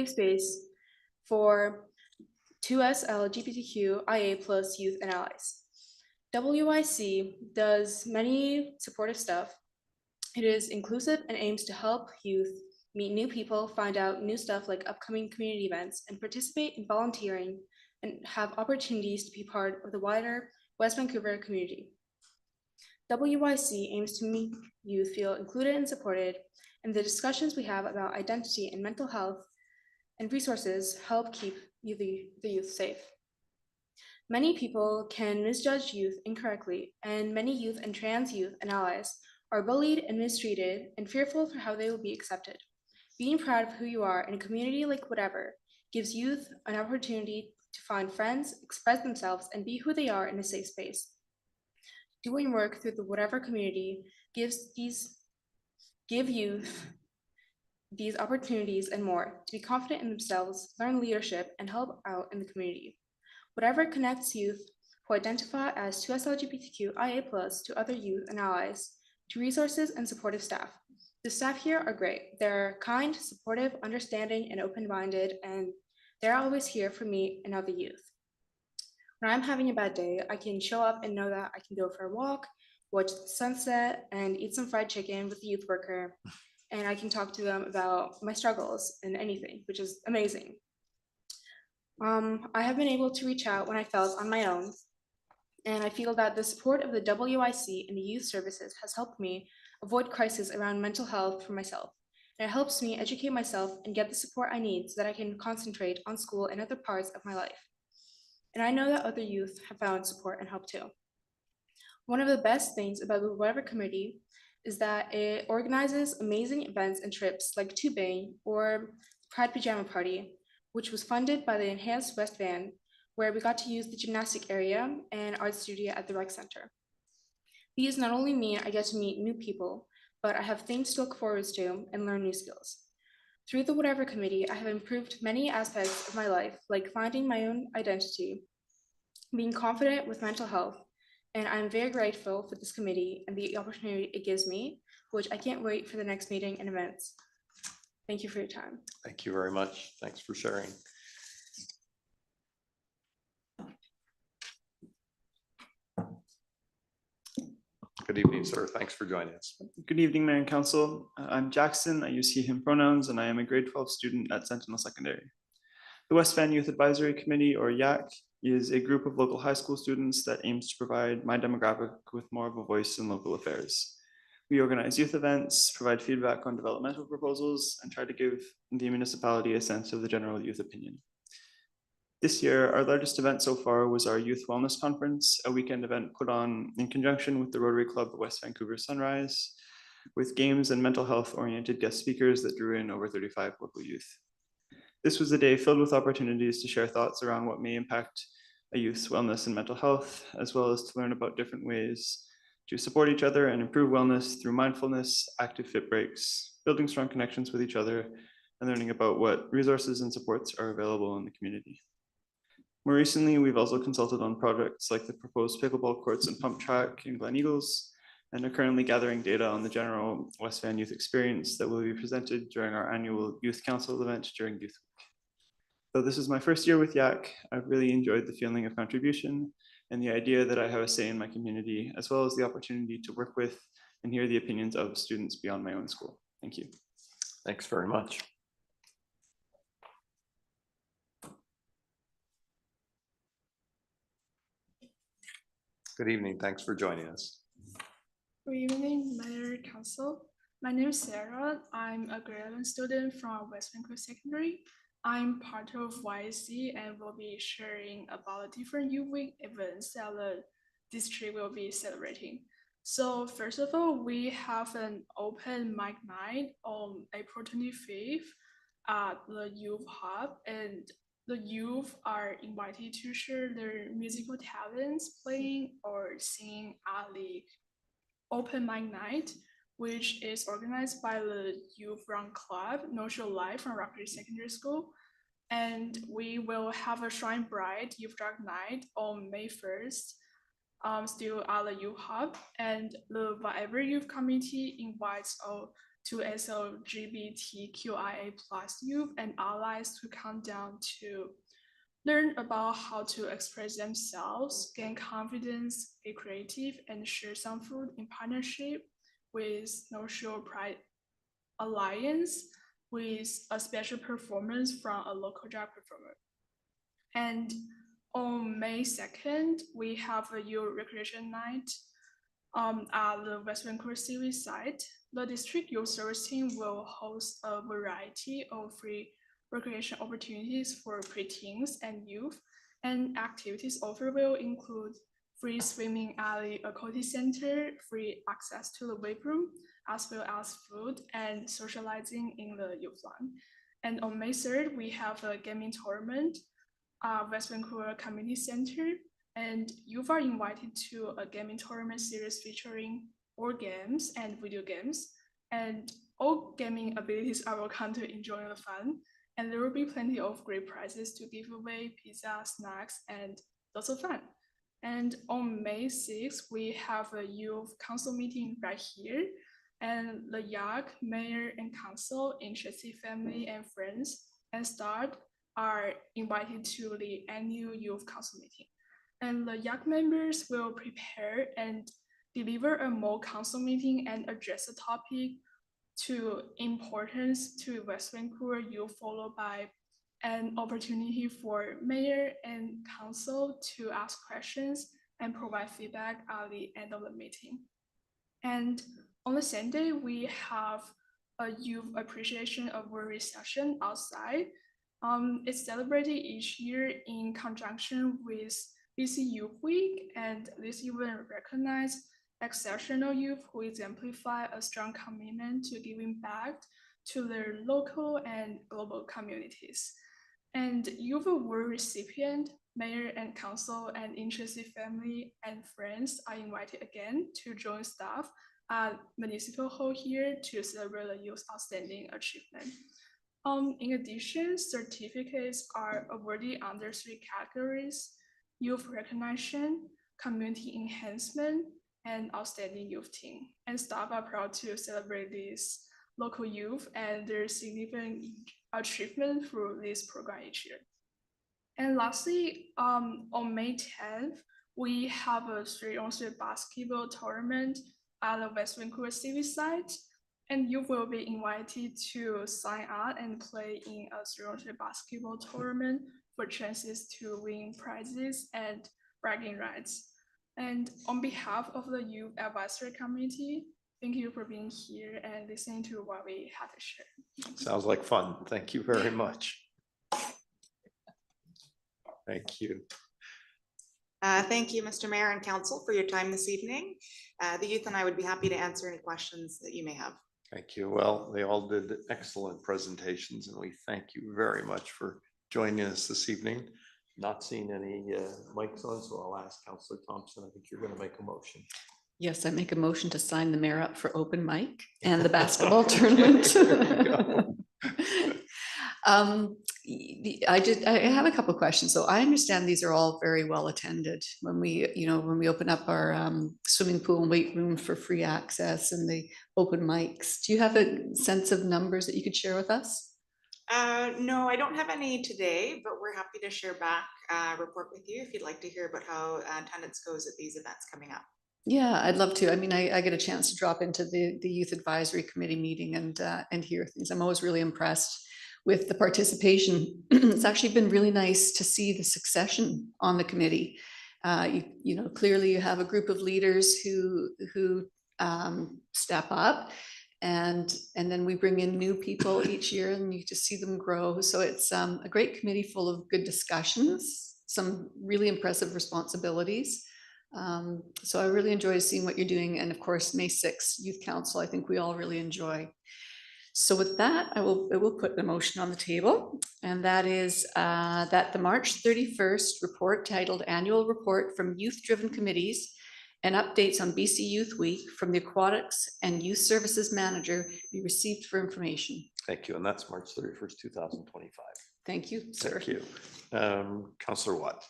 space for 2S LGBTQIA+ youth and allies. WYC does many supportive stuff. It is inclusive and aims to help youth meet new people, find out new stuff like upcoming community events, and participate in volunteering and have opportunities to be part of the wider West Vancouver community. WYC aims to make youth feel included and supported, and the discussions we have about identity and mental health and resources help keep the youth safe. Many people can misjudge youth incorrectly, and many youth and trans youth and allies are bullied and mistreated and fearful for how they will be accepted. Being proud of who you are in a community like Whatever gives youth an opportunity to find friends, express themselves, and be who they are in a safe space. Doing work through the Whatever community give youth these opportunities and more to be confident in themselves, learn leadership, and help out in the community. Whatever connects youth who identify as 2S LGBTQIA+ to other youth and allies, to resources and supportive staff. The staff here are great. They're kind, supportive, understanding, and open-minded, and they're always here for me and other youth. When I'm having a bad day, I can show up and know that I can go for a walk, watch the sunset, and eat some fried chicken with the youth worker, and I can talk to them about my struggles and anything, which is amazing. I have been able to reach out when I felt on my own, and I feel that the support of the WIC and the youth services has helped me avoid crises around mental health for myself. And it helps me educate myself and get the support I need so that I can concentrate on school and other parts of my life. And I know that other youth have found support and help too. One of the best things about the Whatever Committee is that it organizes amazing events and trips like Tubing or Pride Pajama Party, which was funded by the Enhanced West Van, where we got to use the gymnastic area and art studio at the rec center. These not only mean I get to meet new people, but I have things to look forward to and learn new skills. Through the Whatever Committee, I have improved many aspects of my life, like finding my own identity, being confident with mental health, and I'm very grateful for this committee and the opportunity it gives me, which I can't wait for the next meeting and events. Thank you for your time. Thank you very much. Thanks for sharing. Good evening, sir. Thanks for joining us. Good evening, Mayor and Council. I'm Jackson. I use he, him pronouns, and I am a grade 12 student at Sentinel Secondary. The West Van Youth Advisory Committee, or YAC, is a group of local high school students that aims to provide my demographic with more of a voice in local affairs. We organize youth events, provide feedback on developmental proposals, and try to give the municipality a sense of the general youth opinion. This year, our largest event so far was our Youth Wellness Conference, a weekend event put on in conjunction with the Rotary Club of West Vancouver Sunrise, with games and mental health oriented guest speakers that drew in over 35 local youth. This was a day filled with opportunities to share thoughts around what may impact a youth's wellness and mental health, as well as to learn about different ways to support each other and improve wellness through mindfulness, active fit breaks, building strong connections with each other, and learning about what resources and supports are available in the community. More recently, we've also consulted on projects like the proposed pickleball courts and pump track in Glen Eagles, and are currently gathering data on the general West Van youth experience that will be presented during our annual Youth Council event during Youth Week. Though this is my first year with YAC, I've really enjoyed the feeling of contribution and the idea that I have a say in my community, as well as the opportunity to work with and hear the opinions of students beyond my own school. Thank you. Thanks very much. Good evening. Thanks for joining us. Good evening, Mayor Council. My name is Sarah. I'm a grade 11 student from West Vancouver Secondary. I'm part of YC and will be sharing about different Youth Week events that the district will be celebrating. So first of all, we have an open mic night on April 25th at the Youth Hub, and the youth are invited to share their musical talents playing or singing at the open mic night, which is organized by the Youth Run Club, No Show Live from Rockridge Secondary School. And we will have a Shrine Bride Youth Drag Night on May 1st, still at the Youth Hub. And the Whatever Youth Committee invites all to LGBTQIA+ youth and allies to come down to learn about how to express themselves, gain confidence, be creative, and share some food in partnership with No Show Pride Alliance, with a special performance from a local drag performer. And on May 2nd, we have a youth recreation night at the West Vancouver City site. The district youth service team will host a variety of free recreation opportunities for preteens and youth, and activities offered will include free swimming at the Akoti Center, free access to the weight room, as well as food and socializing in the youth lawn. And on May 3rd, we have a gaming tournament at West Vancouver Community Center, and youth are invited to a gaming tournament series featuring board games and video games, and all gaming abilities are welcome to enjoy the fun. And there will be plenty of great prizes to give away, pizza, snacks, and lots of fun. And on May 6th, we have a youth council meeting right here. And the YAC, mayor and council, interested family and friends, and staff are invited to the annual youth council meeting. And the YAC members will prepare and deliver a mock council meeting and address the topic to importance to West Vancouver youth, followed by an opportunity for mayor and council to ask questions and provide feedback at the end of the meeting. And on the same day, we have a youth appreciation award session outside. It's celebrated each year in conjunction with BC Youth Week, and this event recognizes exceptional youth who exemplify a strong commitment to giving back to their local and global communities. And youth award recipient, mayor and council, and interested family and friends are invited again to join staff at Municipal Hall here to celebrate the youth outstanding achievement. In addition, certificates are awarded under 3 categories: youth recognition, community enhancement, and outstanding youth team. And staff are proud to celebrate these local youth and their significant achievement through this program each year. And lastly, on May 10th, we have a 3-on-3 basketball tournament at the West Vancouver City site, and you will be invited to sign up and play in a 3-on-3 basketball tournament for chances to win prizes and bragging rights. And on behalf of the Youth Advisory Committee, thank you for being here and listening to what we had to share. Sounds like fun. Thank you very much. Thank you. Thank you, Mr. Mayor and Council, for your time this evening. The youth and I would be happy to answer any questions that you may have. Thank you. Well, they all did excellent presentations, and we thank you very much for joining us this evening. Not seeing any mics on, so I'll ask Councillor Thompson. I think you're going to make a motion. Yes, I make a motion to sign the mayor up for open mic and the basketball tournament. I have a couple of questions. So I understand these are all very well attended when we open up our swimming pool and weight room for free access and the open mics. Do you have a sense of numbers that you could share with us? No, I don't have any today, but we're happy to share back report with you if you'd like to hear about how attendance goes at these events coming up. Yeah, I'd love to. I mean, I get a chance to drop into the Youth Advisory Committee meeting and hear things. I'm always really impressed with the participation. It's actually been really nice to see the succession on the committee. You know, clearly you have a group of leaders who step up, and then we bring in new people each year, and you just see them grow. So it's a great committee full of good discussions, some really impressive responsibilities. So I really enjoy seeing what you're doing. And of course, May 6th, Youth Council, I think we all really enjoy. So with that, I will put the motion on the table, and that is that the March 31st report titled Annual Report from Youth-Driven Committees and Updates on BC Youth Week from the Aquatics and Youth Services Manager be received for information. Thank you. And that's March 31st, 2025. Thank you, sir. Thank you. Councillor Watt.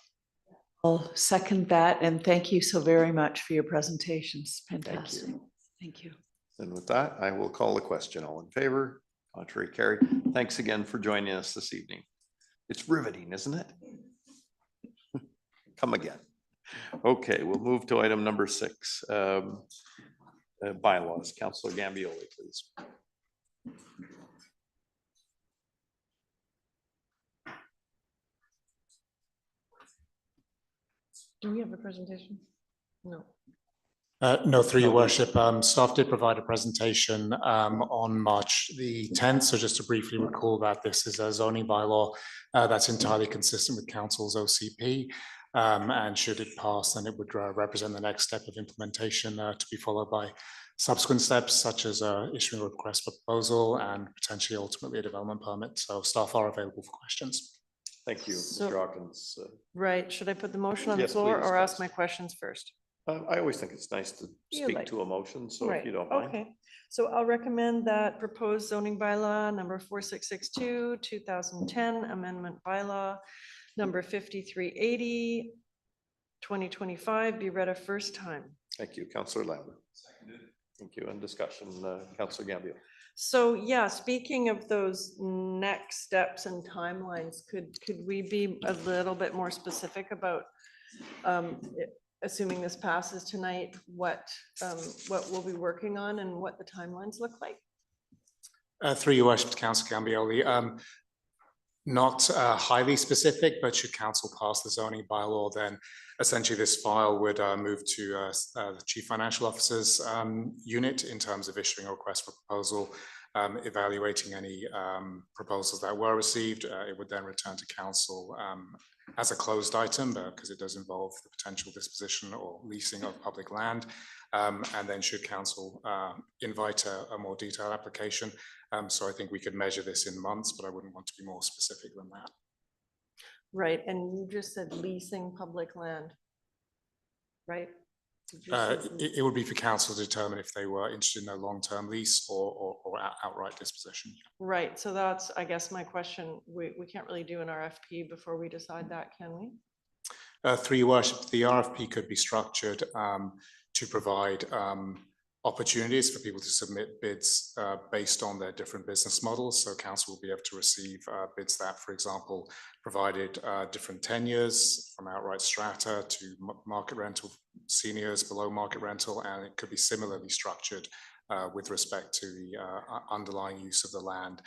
I'll second that, and thank you so very much for your presentations. Fantastic. Thank you. And with that, I will call the question. All in favor? Contrary, carried. Thanks again for joining us this evening. It's riveting, isn't it? Come again. Okay, we'll move to item number 6. Bylaws. Councillor Gambioli, please. Do we have a presentation? No. No, through your worship, staff did provide a presentation on March the 10th. So just to briefly recall that this is a zoning bylaw that's entirely consistent with council's OCP. And should it pass, then it would represent the next step of implementation to be followed by subsequent steps such as issuing a request for proposal and potentially ultimately a development permit. So staff are available for questions. Thank you, Mr. Hawkins. Right, should I put the motion on the Yes, floor please, or ask Councillor. my questions first? I always think it's nice to You speak like- to a motion, so if Right, you don't mind. okay. So I'll recommend that proposed zoning bylaw number 4662, 2010 amendment bylaw number 5380, 2025 be read a first time. Thank you, Councillor Lambert. Thank you. And discussion, Councillor Gambio. So yeah, speaking of those next steps and timelines, could we be a little bit more specific about assuming this passes tonight, what we'll be working on and what the timelines look like? Through your worship to Councillor Gambioli, not highly specific, but should council pass the zoning bylaw, then essentially this file would move to the Chief Financial Officer's unit in terms of issuing a request for proposal, evaluating any proposals that were received. It would then return to council as a closed item because it does involve the potential disposition or leasing of public land. And then should council invite a more detailed application. So I think we could measure this in months, but I wouldn't want to be more specific than that. Right, and you just said leasing public land, right? Did you say some- It would be for council to determine if they were interested in a long-term lease or outright disposition. Right, so that's, I guess, my question. We can't really do an RFP before we decide that, can we? Through your worship, the RFP could be structured to provide opportunities for people to submit bids based on their different business models. So council will be able to receive bids that, for example, provided different tenures from outright strata to market rental, seniors below market rental, and it could be similarly structured with respect to the underlying use of the land.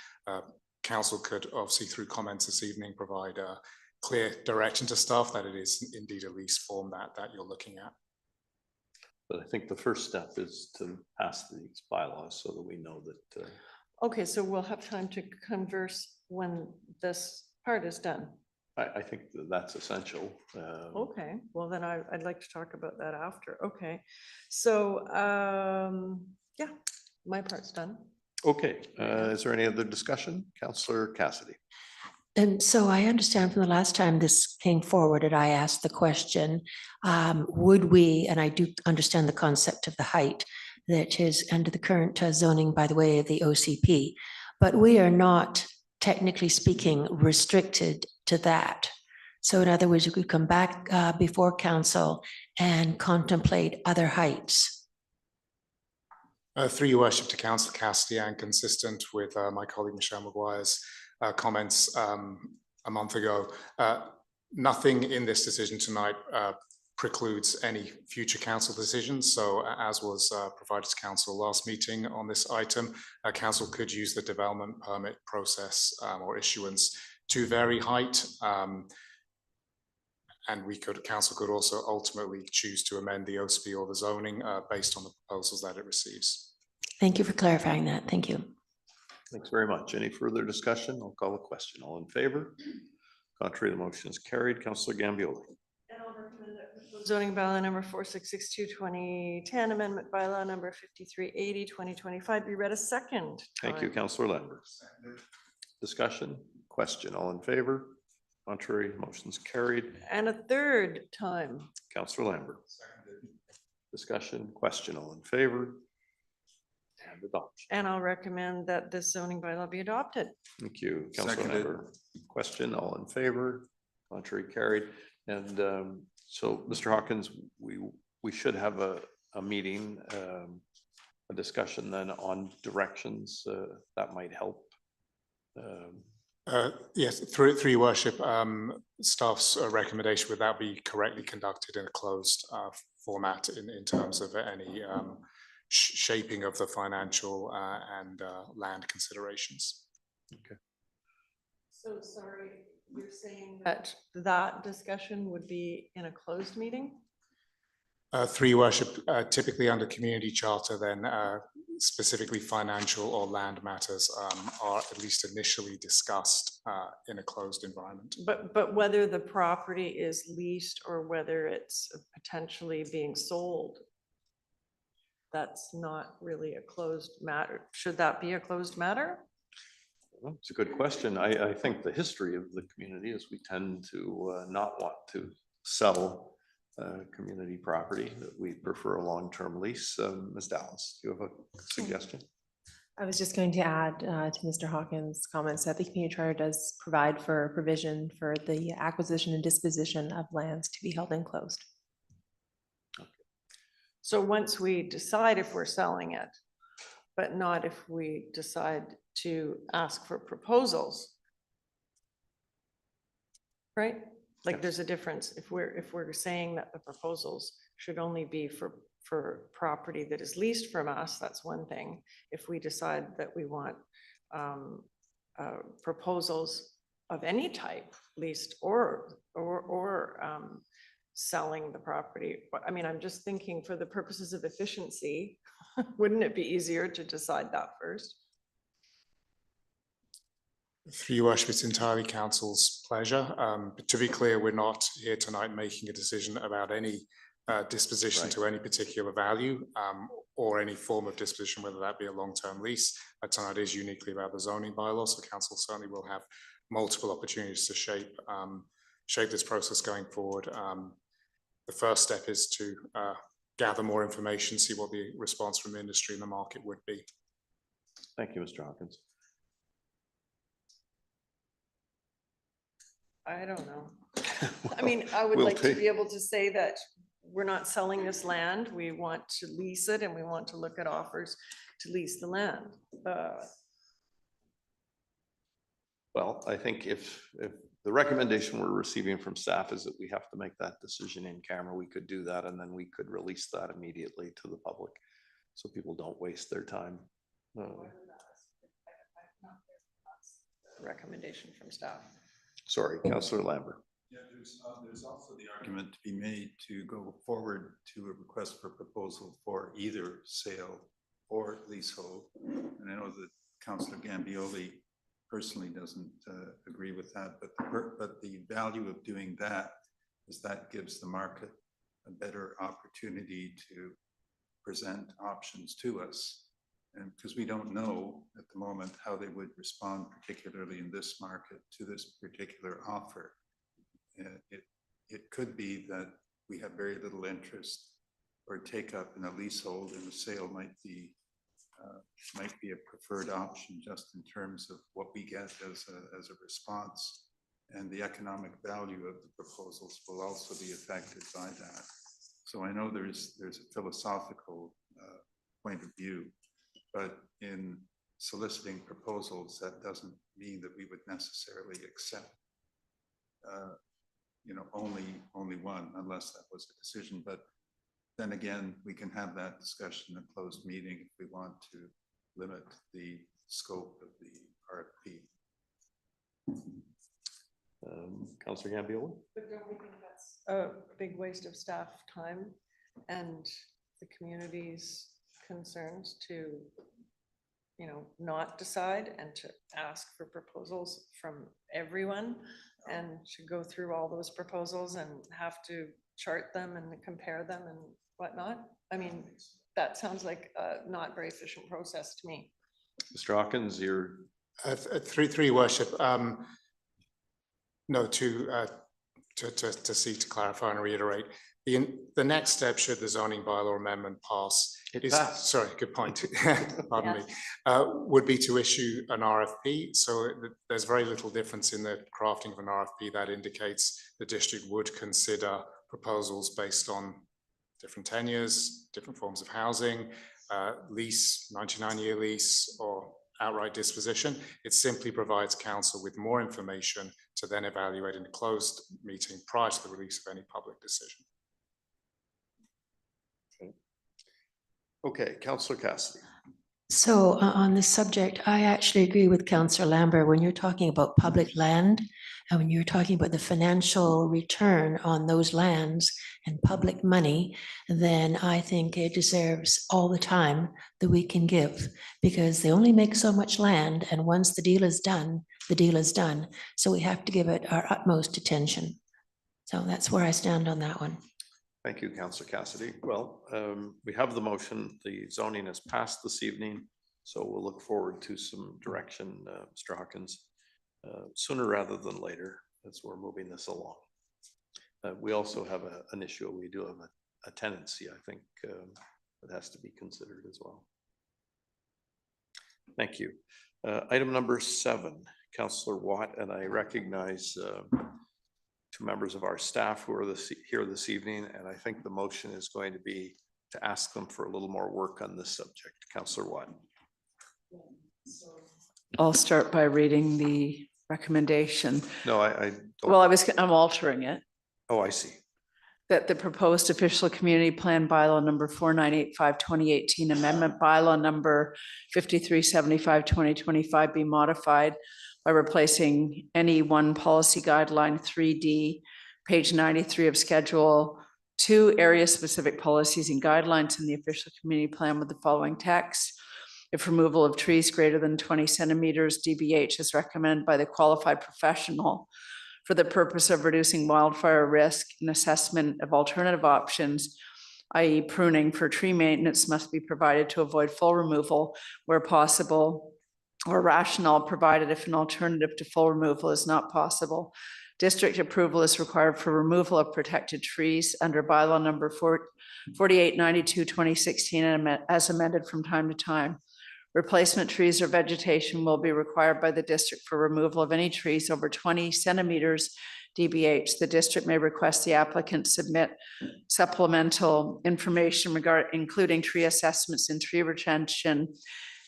Council could obviously, through comments this evening, provide a clear direction to staff that it is indeed a lease form that you're looking at. But I think the first step is to pass these bylaws so that we know that. Okay, so we'll have time to converse when this part is done. I think that's essential. Okay, well then I'd like to talk about that after. Okay, so yeah, my part's done. Okay, is there any other discussion? Councillor Cassidy. And so I understand from the last time this came forward and I asked the question, would we, and I do understand the concept of the height that is under the current zoning by the way of the OCP, but we are not technically speaking restricted to that. So in other words, you could come back before council and contemplate other heights. Through your worship to Councillor Cassidy and consistent with my colleague Michelle Maguire's comments a month ago, nothing in this decision tonight precludes any future council decisions. So as was provided to council last meeting on this item, council could use the development permit process or issuance to vary height. And council could also ultimately choose to amend the OSP or the zoning based on the proposals that it receives. Thank you for clarifying that. Thank you. Thanks very much. Any further discussion? I'll call a question. All in favor? Contrary, the motion is carried. Councillor Gambioli. And I'll recommend that Zoning bylaw number 4662, 2010, amendment bylaw number 5380, 2025 be read a second Thank you, time. Councillor Lambert. Discussion, question, all in favor? Contrary, motion's carried. And a third time. Councillor Lambert. Discussion, question, all in favor? And adoption. And I'll recommend that this zoning bylaw be adopted. Thank you, Councillor Seconded. Lambert. Question, all in favor? Contrary, carried. And so, Mr. Hawkins, we should have a meeting, a discussion then on directions that might help. Yes, through your worship, staff's recommendation, would that be correctly conducted in a closed format in terms of any shaping of the financial and land considerations? Okay. So sorry, you're saying that discussion would be in a closed meeting? Through your worship, typically under community charter, then specifically financial or land matters are at least initially discussed in a closed environment. But whether the property is leased or whether it's potentially being sold, that's not really a closed matter. Should that be a closed matter? Well, it's a good question. I think the history of the community is we tend to not want to sell community property, that we prefer a long-term lease. Ms. Dallas, do you have a suggestion? I was just going to add to Mr. Hawkins' comments that the community charter does provide for provision for the acquisition and disposition of lands to be held enclosed. So once we decide if we're selling it, but not if we decide to ask for proposals, right? Like there's a difference if we're saying that the proposals should only be for property that is leased from us, that's one thing. If we decide that we want proposals of any type, leased or selling the property. I mean, I'm just thinking for the purposes of efficiency, wouldn't it be easier to decide that first? Through your worship, it's entirely council's pleasure. But to be clear, we're not here tonight making a decision about any disposition to any particular value or any form of disposition, whether that be a long-term lease. Tonight is uniquely about the zoning bylaw, so council certainly will have multiple opportunities to shape this process going forward. The first step is to gather more information, see what the response from industry and the market would be. Thank you, Mr. Hawkins. I don't know. I mean, I would like to be able to say that we're not selling this land. We want to lease it and we want to look at offers to lease the land. Well, I think if the recommendation we're receiving from staff is that we have to make that decision in camera, we could do that and then we could release that immediately to the public so people don't waste their time. Recommendation from staff. Sorry, Councillor Lambert. Yeah, there's also the argument to be made to go forward to a request for proposal for either sale or leasehold. And I know that Councillor Gambioli personally doesn't agree with that, but the value of doing that is that gives the market a better opportunity to present options to us. And because we don't know at the moment how they would respond, particularly in this market, to this particular offer. It could be that we have very little interest or take up in a leasehold, and the sale might be a preferred option just in terms of what we get as a response, and the economic value of the proposals will also be affected by that. So I know there's a philosophical point of view, but in soliciting proposals, that doesn't mean that we would necessarily accept only one, unless that was a decision. But then again, we can have that discussion in a closed meeting if we want to limit the scope of the RFP. Councillor Gambioli? But don't we think that's a big waste of staff time and the community's concerns to, not decide and to ask for proposals from everyone and to go through all those proposals and have to chart them and compare them and whatnot? I mean, that sounds like a not very efficient process to me. Mr. Hawkins, you're, Three worship. No, to seek to clarify and reiterate, the next step, should the zoning bylaw amendment pass, sorry, good point, pardon me, would be to issue an RFP. So there's very little difference in the crafting of an RFP that indicates the district would consider proposals based on different tenures, different forms of housing, lease, 99-year lease, or outright disposition. It simply provides council with more information to then evaluate in a closed meeting prior to the release of any public decision. okay, Councillor Cassidy. So on this subject, I actually agree with Councillor Lambert when you're talking about public land and when you're talking about the financial return on those lands and public money, then I think it deserves all the time that we can give, because they only make so much land, and once the deal is done, the deal is done. So we have to give it our utmost attention. So that's where I stand on that one. Thank you, Councillor Cassidy. Well, we have the motion. The zoning is passed this evening, so we'll look forward to some direction, Mr. Hawkins, sooner rather than later as we're moving this along. We also have an issue. We do have a tenancy, I think, that has to be considered as well. Thank you. Item number 7, Councillor Watt, and I recognize two members of our staff who are here this evening, and I think the motion is going to be to ask them for a little more work on this subject. Councillor Watt. I'll start by reading the recommendation. No, I don't. Well, I'm altering it. Oh, I see. That the proposed official community plan bylaw number 4985/2018 amendment bylaw number 5375/2025 be modified by replacing any one policy guideline 3D, page 93 of Schedule 2, area specific policies and guidelines in the official community plan with the following text. If removal of trees greater than 20 centimeters DBH is recommended by the qualified professional for the purpose of reducing wildfire risk, and assessment of alternative options, i.e. pruning for tree maintenance, must be provided to avoid full removal where possible, or rationale provided if an alternative to full removal is not possible. District approval is required for removal of protected trees under bylaw number 4892/2016 and as amended from time to time. Replacement trees or vegetation will be required by the district for removal of any trees over 20 centimeters DBH. The district may request the applicant submit supplemental information including tree assessments and tree retention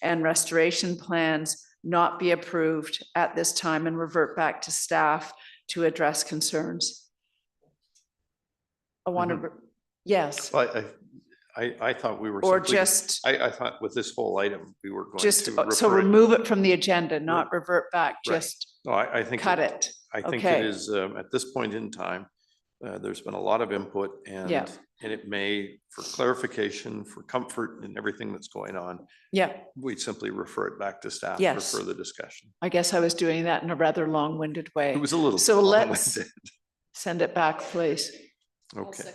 and restoration plans not be approved at this time and revert back to staff to address concerns. I want to, yes. Well, I thought we were. Or simply- just. I thought with this whole item, we were going Just, to. so refer it- remove it from the agenda, not revert back, Right. just No, I think. cut it. I think Okay. it is, at this point in time, there's been a lot of input and it may, for clarification, for comfort and everything that's going on, Yeah, we'd simply refer it back to staff for Yes. further discussion. I guess I was doing that in a rather long-winded way. It was a little. So let's long-winded. send it back, please. Okay.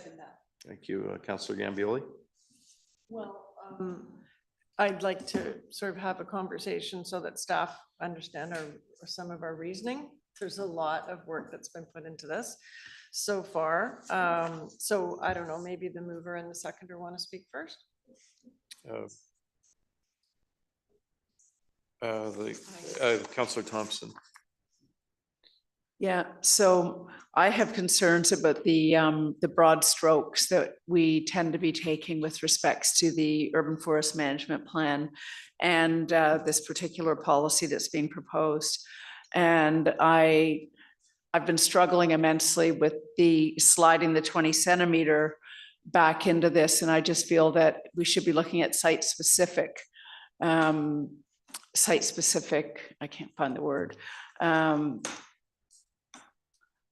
Thank you, Councillor Gambioli. Well, I'd like to sort of have a conversation so that staff understand some of our reasoning. There's a lot of work that's been put into this so far. So I don't know, maybe the mover and the seconder want to speak first? Councillor Thompson. Yeah, so I have concerns about the broad strokes that we tend to be taking with respects to the urban forest management plan and this particular policy that's being proposed. And I've been struggling immensely with the sliding the 20 centimeter back into this. And I just feel that we should be looking at site specific, I can't find the word.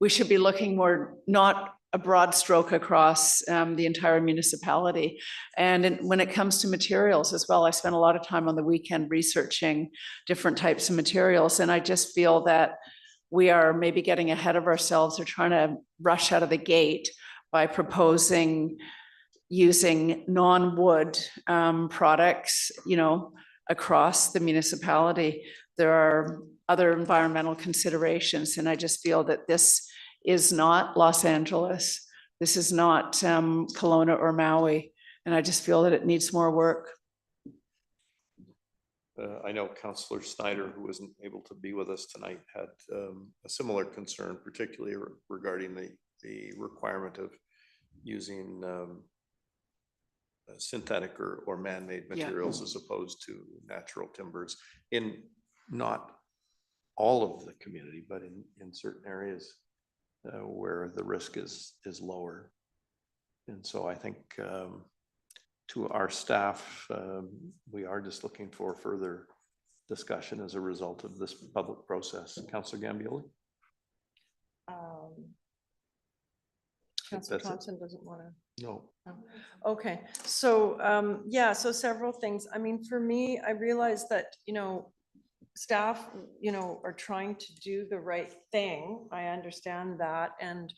We should be looking more, not a broad stroke across the entire municipality. And when it comes to materials as well, I spent a lot of time on the weekend researching different types of materials. And I just feel that we are maybe getting ahead of ourselves or trying to rush out of the gate by proposing using non-wood products, across the municipality. There are other environmental considerations, and I just feel that this is not Los Angeles. This is not Kelowna or Maui, and I just feel that it needs more work. I know Councillor Snyder, who wasn't able to be with us tonight, had a similar concern, particularly regarding the requirement of using synthetic or man-made materials as opposed to natural timbers in not all of the community, but in certain areas where the risk is lower. And so I think to our staff, we are just looking for further discussion as a result of this public process. Councillor Gambioli? Councillor That's it. Thompson doesn't want to. No. Okay, so yeah, so several things. I mean, for me, I realize that, staff, are trying to do the right thing. I understand that, and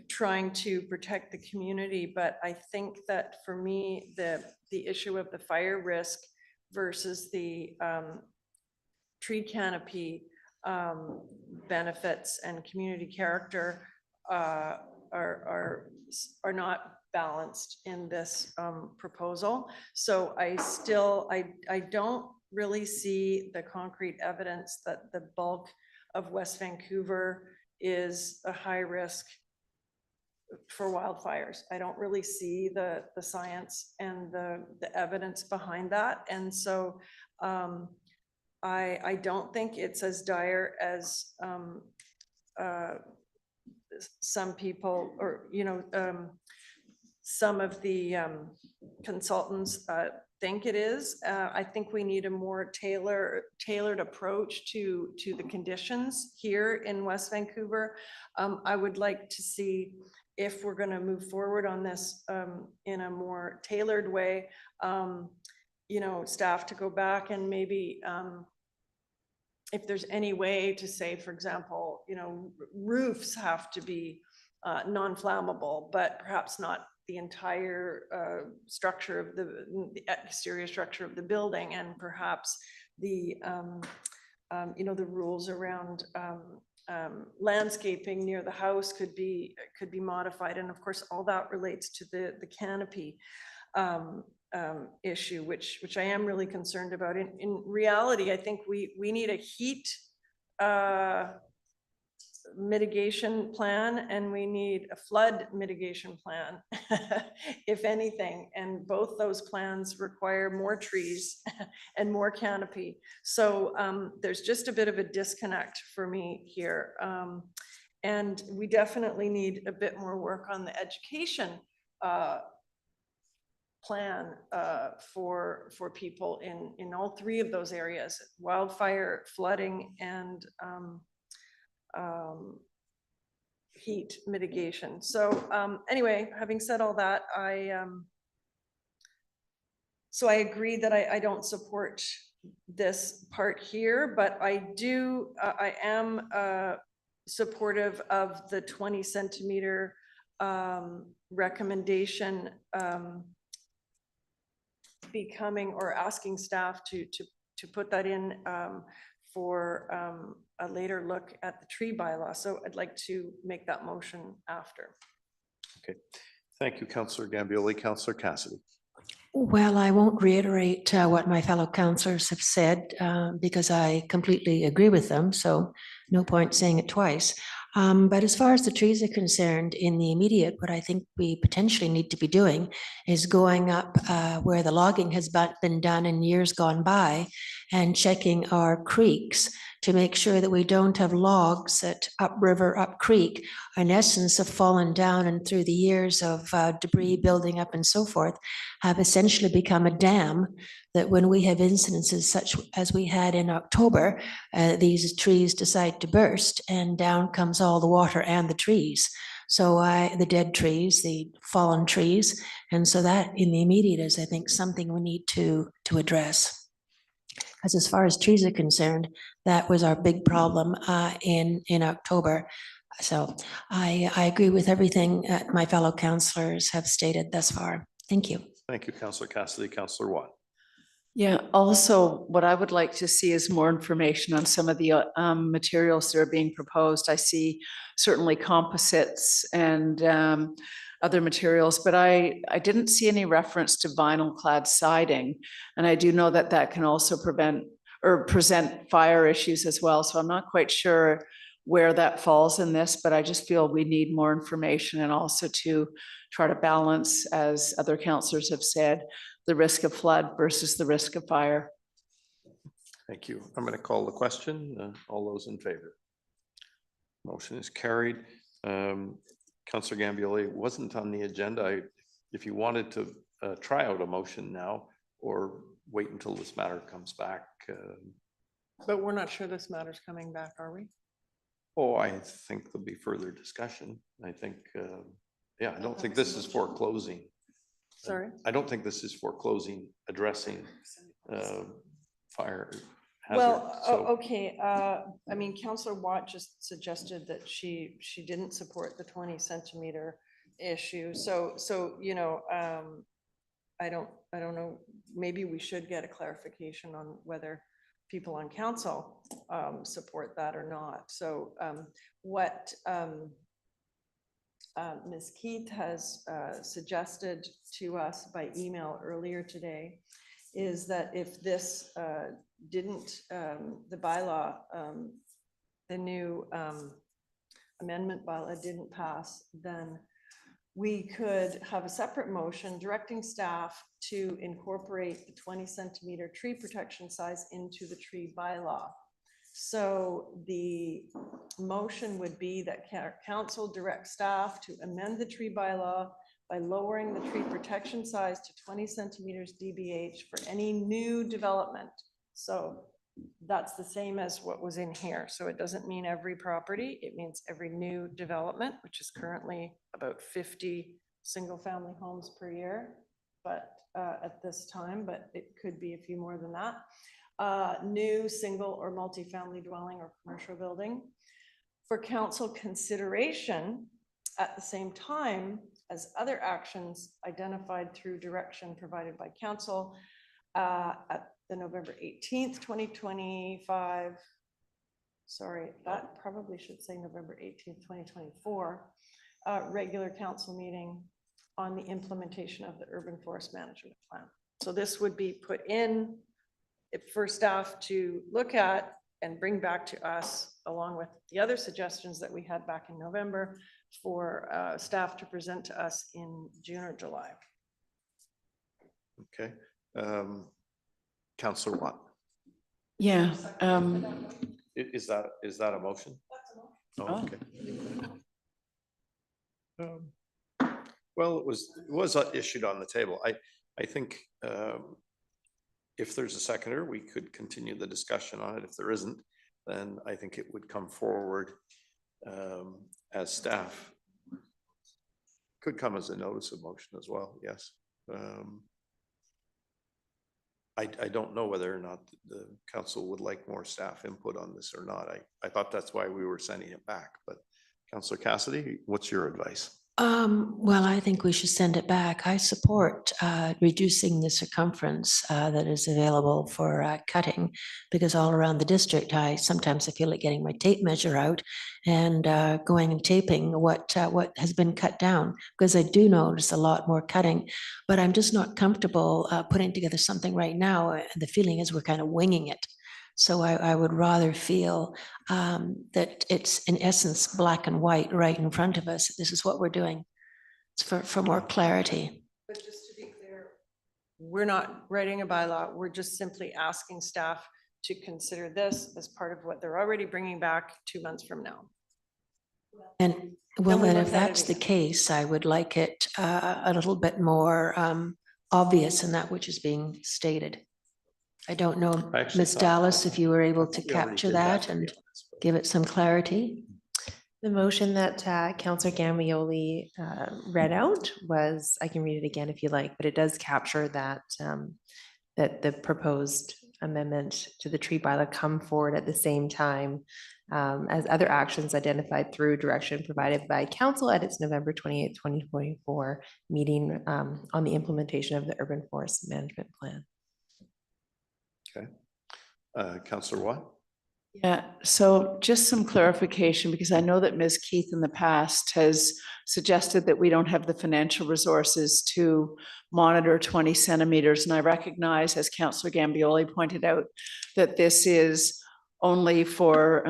trying to protect the community. But I think that for me, the issue of the fire risk versus the tree canopy benefits and community character are not balanced in this proposal. So I don't really see the concrete evidence that the bulk of West Vancouver is a high risk for wildfires. I don't really see the science and the evidence behind that. And so I don't think it's as dire as some people, or some of the consultants think it is. I think we need a more tailored approach to the conditions here in West Vancouver. I would like to see, if we're going to move forward on this in a more tailored way, staff to go back and maybe if there's any way to say, for example, roofs have to be non-flammable, but perhaps not the entire structure of the exterior structure of the building, and perhaps the the rules around landscaping near the house could be modified. And of course, all that relates to the canopy issue, which I am really concerned about. In reality, I think we need a heat mitigation plan, and we need a flood mitigation plan, if anything. And both those plans require more trees and more canopy. So there's just a bit of a disconnect for me here. And we definitely need a bit more work on the education plan for people in all three of those areas: wildfire, flooding, and heat mitigation. So anyway, having said all that, I agree that I don't support this part here, but I am supportive of the 20 centimeter recommendation becoming, or asking staff to put that in for a later look at the tree bylaw. So I'd like to make that motion after. Okay, thank you, Councillor Gambioli. Councillor Cassidy. Well, I won't reiterate what my fellow councillors have said because I completely agree with them. So no point saying it twice. But as far as the trees are concerned, in the immediate, what I think we potentially need to be doing is going up where the logging has been done in years gone by, and checking our creeks to make sure that we don't have logs that upriver, up creek, in essence have fallen down, and through the years of debris building up and so forth, have essentially become a dam, that when we have incidences such as we had in October, these trees decide to burst, and down comes all the water and the trees. So the dead trees, the fallen trees. And so that in the immediate is, I think, something we need to address. Because as far as trees are concerned, that was our big problem in October. So I agree with everything my fellow councillors have stated thus far. Thank you. Thank you, Councillor Cassidy. Councillor Watt. Yeah, also what I would like to see is more information on some of the materials that are being proposed. I see certainly composites and other materials, but I didn't see any reference to vinyl clad siding. And I do know that that can also prevent or present fire issues as well. So I'm not quite sure where that falls in this, but I just feel we need more information and also to try to balance, as other councillors have said, the risk of flood versus the risk of fire. Thank you. I'm going to call the question. All those in favor? Motion is carried. Councillor Gambioli wasn't on the agenda. If you wanted to try out a motion now or wait until this matter comes back. But we're not sure this matter's coming back, are we? Oh, I think there'll be further discussion. I think, yeah, I don't think this is for closing. Sorry? I don't think this is for closing, addressing fire hazard. Well, So okay, I mean, Councillor Watt just suggested that she didn't support the 20 centimeter issue. So, you know, I don't know, maybe we should get a clarification on whether people on council support that or not. So what Ms. Keith has suggested to us by email earlier today is that if this didn't, the bylaw, the new amendment bylaw didn't pass, then we could have a separate motion directing staff to incorporate the 20 centimeter tree protection size into the tree bylaw. So the motion would be that council direct staff to amend the tree bylaw by lowering the tree protection size to 20 centimeters DBH for any new development. So that's the same as what was in here. So it doesn't mean every property, it means every new development, which is currently about 50 single family homes per year, but at this time, but it could be a few more than that. New single or multifamily dwelling or commercial building for council consideration at the same time as other actions identified through direction provided by council at the November 18th, 2025. Sorry, that probably should say November 18th, 2024, regular council meeting on the implementation of the urban forest management plan. So this would be put in for staff to look at and bring back to us, along with the other suggestions that we had back in November, for staff to present to us in June or July. okay. Councillor Watt. Yeah. Is that a motion? Oh, okay. Well, it was issued on the table. I think if there's a seconder, we could continue the discussion on it. If there isn't, then I think it would come forward as staff. Could come as a notice of motion as well, yes. I don't know whether or not the council would like more staff input on this or not. I thought that's why we were sending it back, but Councillor Cassidy, what's your advice? Well, I think we should send it back. I support reducing the circumference that is available for cutting, because all around the district, sometimes I feel like getting my tape measure out and going and taping what has been cut down, because I do notice a lot more cutting, but I'm just not comfortable putting together something right now. The feeling is we're kind of winging it. So I would rather feel that it's in essence black and white right in front of us. This is what we're doing. It's for more clarity. But just to be clear, we're not writing a bylaw. We're just simply asking staff to consider this as part of what they're already bringing back 2 months from now. And well, we then look if at it that's the again. case, I would like it a little bit more obvious in that which is being stated. I don't know, I actually Ms. thought Dallas, that- if you were able to We already capture did that to be and honest, but- give it some clarity. The motion that Councillor Gambioli read out was, I can read it again if you like, but it does capture that that the proposed amendment to the tree bylaw come forward at the same time as other actions identified through direction provided by council at its November 28th, 2024 meeting on the implementation of the urban forest management plan. Okay. Councillor Watt? Yeah, so just some clarification, because I know that Ms. Keith in the past has suggested that we don't have the financial resources to monitor 20 centimeters. And I recognize, as Councillor Gambioli pointed out, that this is only for,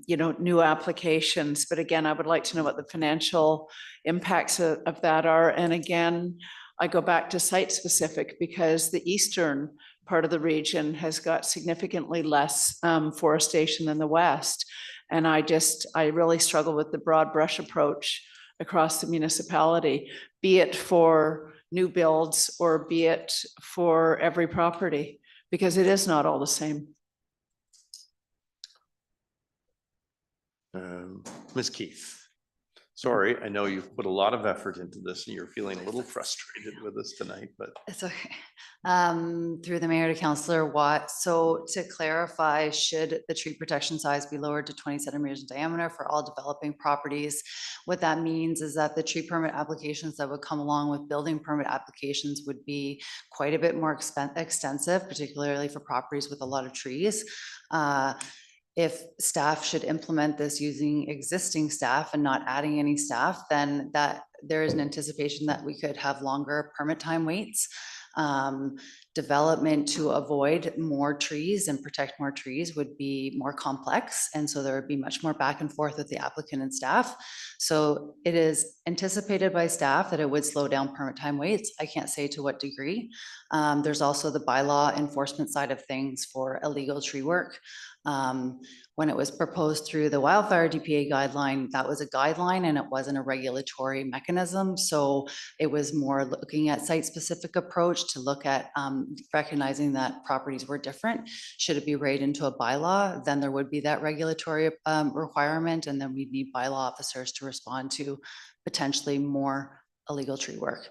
new applications. But again, I would like to know what the financial impacts of that are. And again, I go back to site specific, because the eastern part of the region has got significantly less forestation than the west. And I really struggle with the broad brush approach across the municipality, be it for new builds or be it for every property, because it is not all the same. Ms. Keith, sorry, I know you've put a lot of effort into this and you're feeling a little frustrated with us tonight, but. It's okay. Through the mayor to Councillor Watt. So to clarify, should the tree protection size be lowered to 20 centimeters in diameter for all developing properties? What that means is that the tree permit applications that would come along with building permit applications would be quite a bit more extensive, particularly for properties with a lot of trees. If staff should implement this using existing staff and not adding any staff, then there is an anticipation that we could have longer permit time waits. Development to avoid more trees and protect more trees would be more complex. And so there would be much more back and forth with the applicant and staff. So it is anticipated by staff that it would slow down permit time waits. I can't say to what degree. There's also the bylaw enforcement side of things for illegal tree work. When it was proposed through the wildfire DPA guideline, that was a guideline and it wasn't a regulatory mechanism. So it was more looking at site-specific approach to look at recognizing that properties were different. Should it be raised into a bylaw, then there would be that regulatory requirement, and then we'd need bylaw officers to respond to potentially more illegal tree work.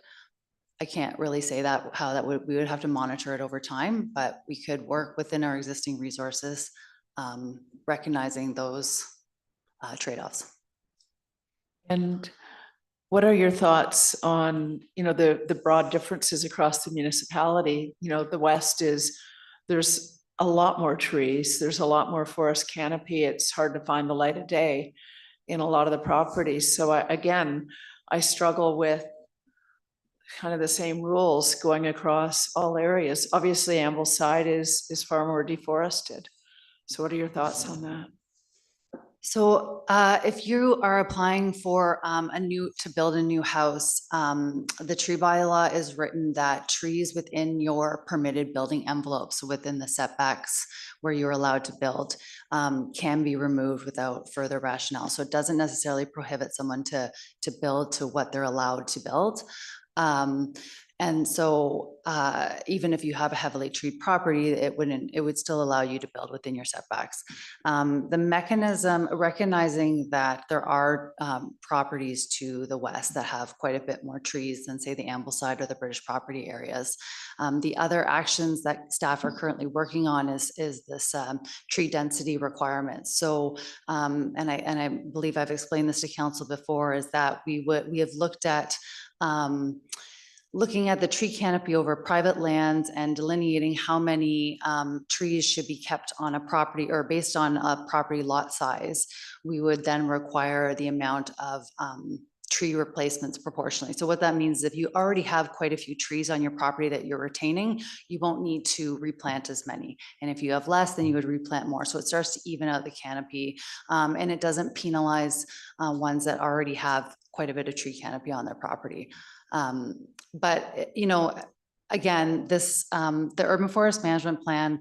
I can't really say how we would have to monitor it over time, but we could work within our existing resources, recognizing those trade-offs. And what are your thoughts on, the broad differences across the municipality? The west there's a lot more trees, there's a lot more forest canopy. It's hard to find the light of day in a lot of the properties. So I struggle with kind of the same rules going across all areas. Obviously, Ambleside is far more deforested. So what are your thoughts on that? So if you are applying for to build a new house, the tree bylaw is written that trees within your permitted building envelope, so within the setbacks where you're allowed to build, can be removed without further rationale. So it doesn't necessarily prohibit someone to build to what they're allowed to build. And so even if you have a heavily treed property, it would still allow you to build within your setbacks. The mechanism, recognizing that there are properties to the west that have quite a bit more trees than, say, the Ambleside or the British property areas. The other actions that staff are currently working on is this tree density requirement. So, and I believe I've explained this to council before, is that we have looked at looking at the tree canopy over private lands and delineating how many trees should be kept on a property, or based on a property lot size. We would then require the amount of tree replacements proportionally. So what that means is if you already have quite a few trees on your property that you're retaining, you won't need to replant as many. And if you have less, then you would replant more. So it starts to even out the canopy, and it doesn't penalize ones that already have quite a bit of tree canopy on their property. But, again, the Urban Forest Management Plan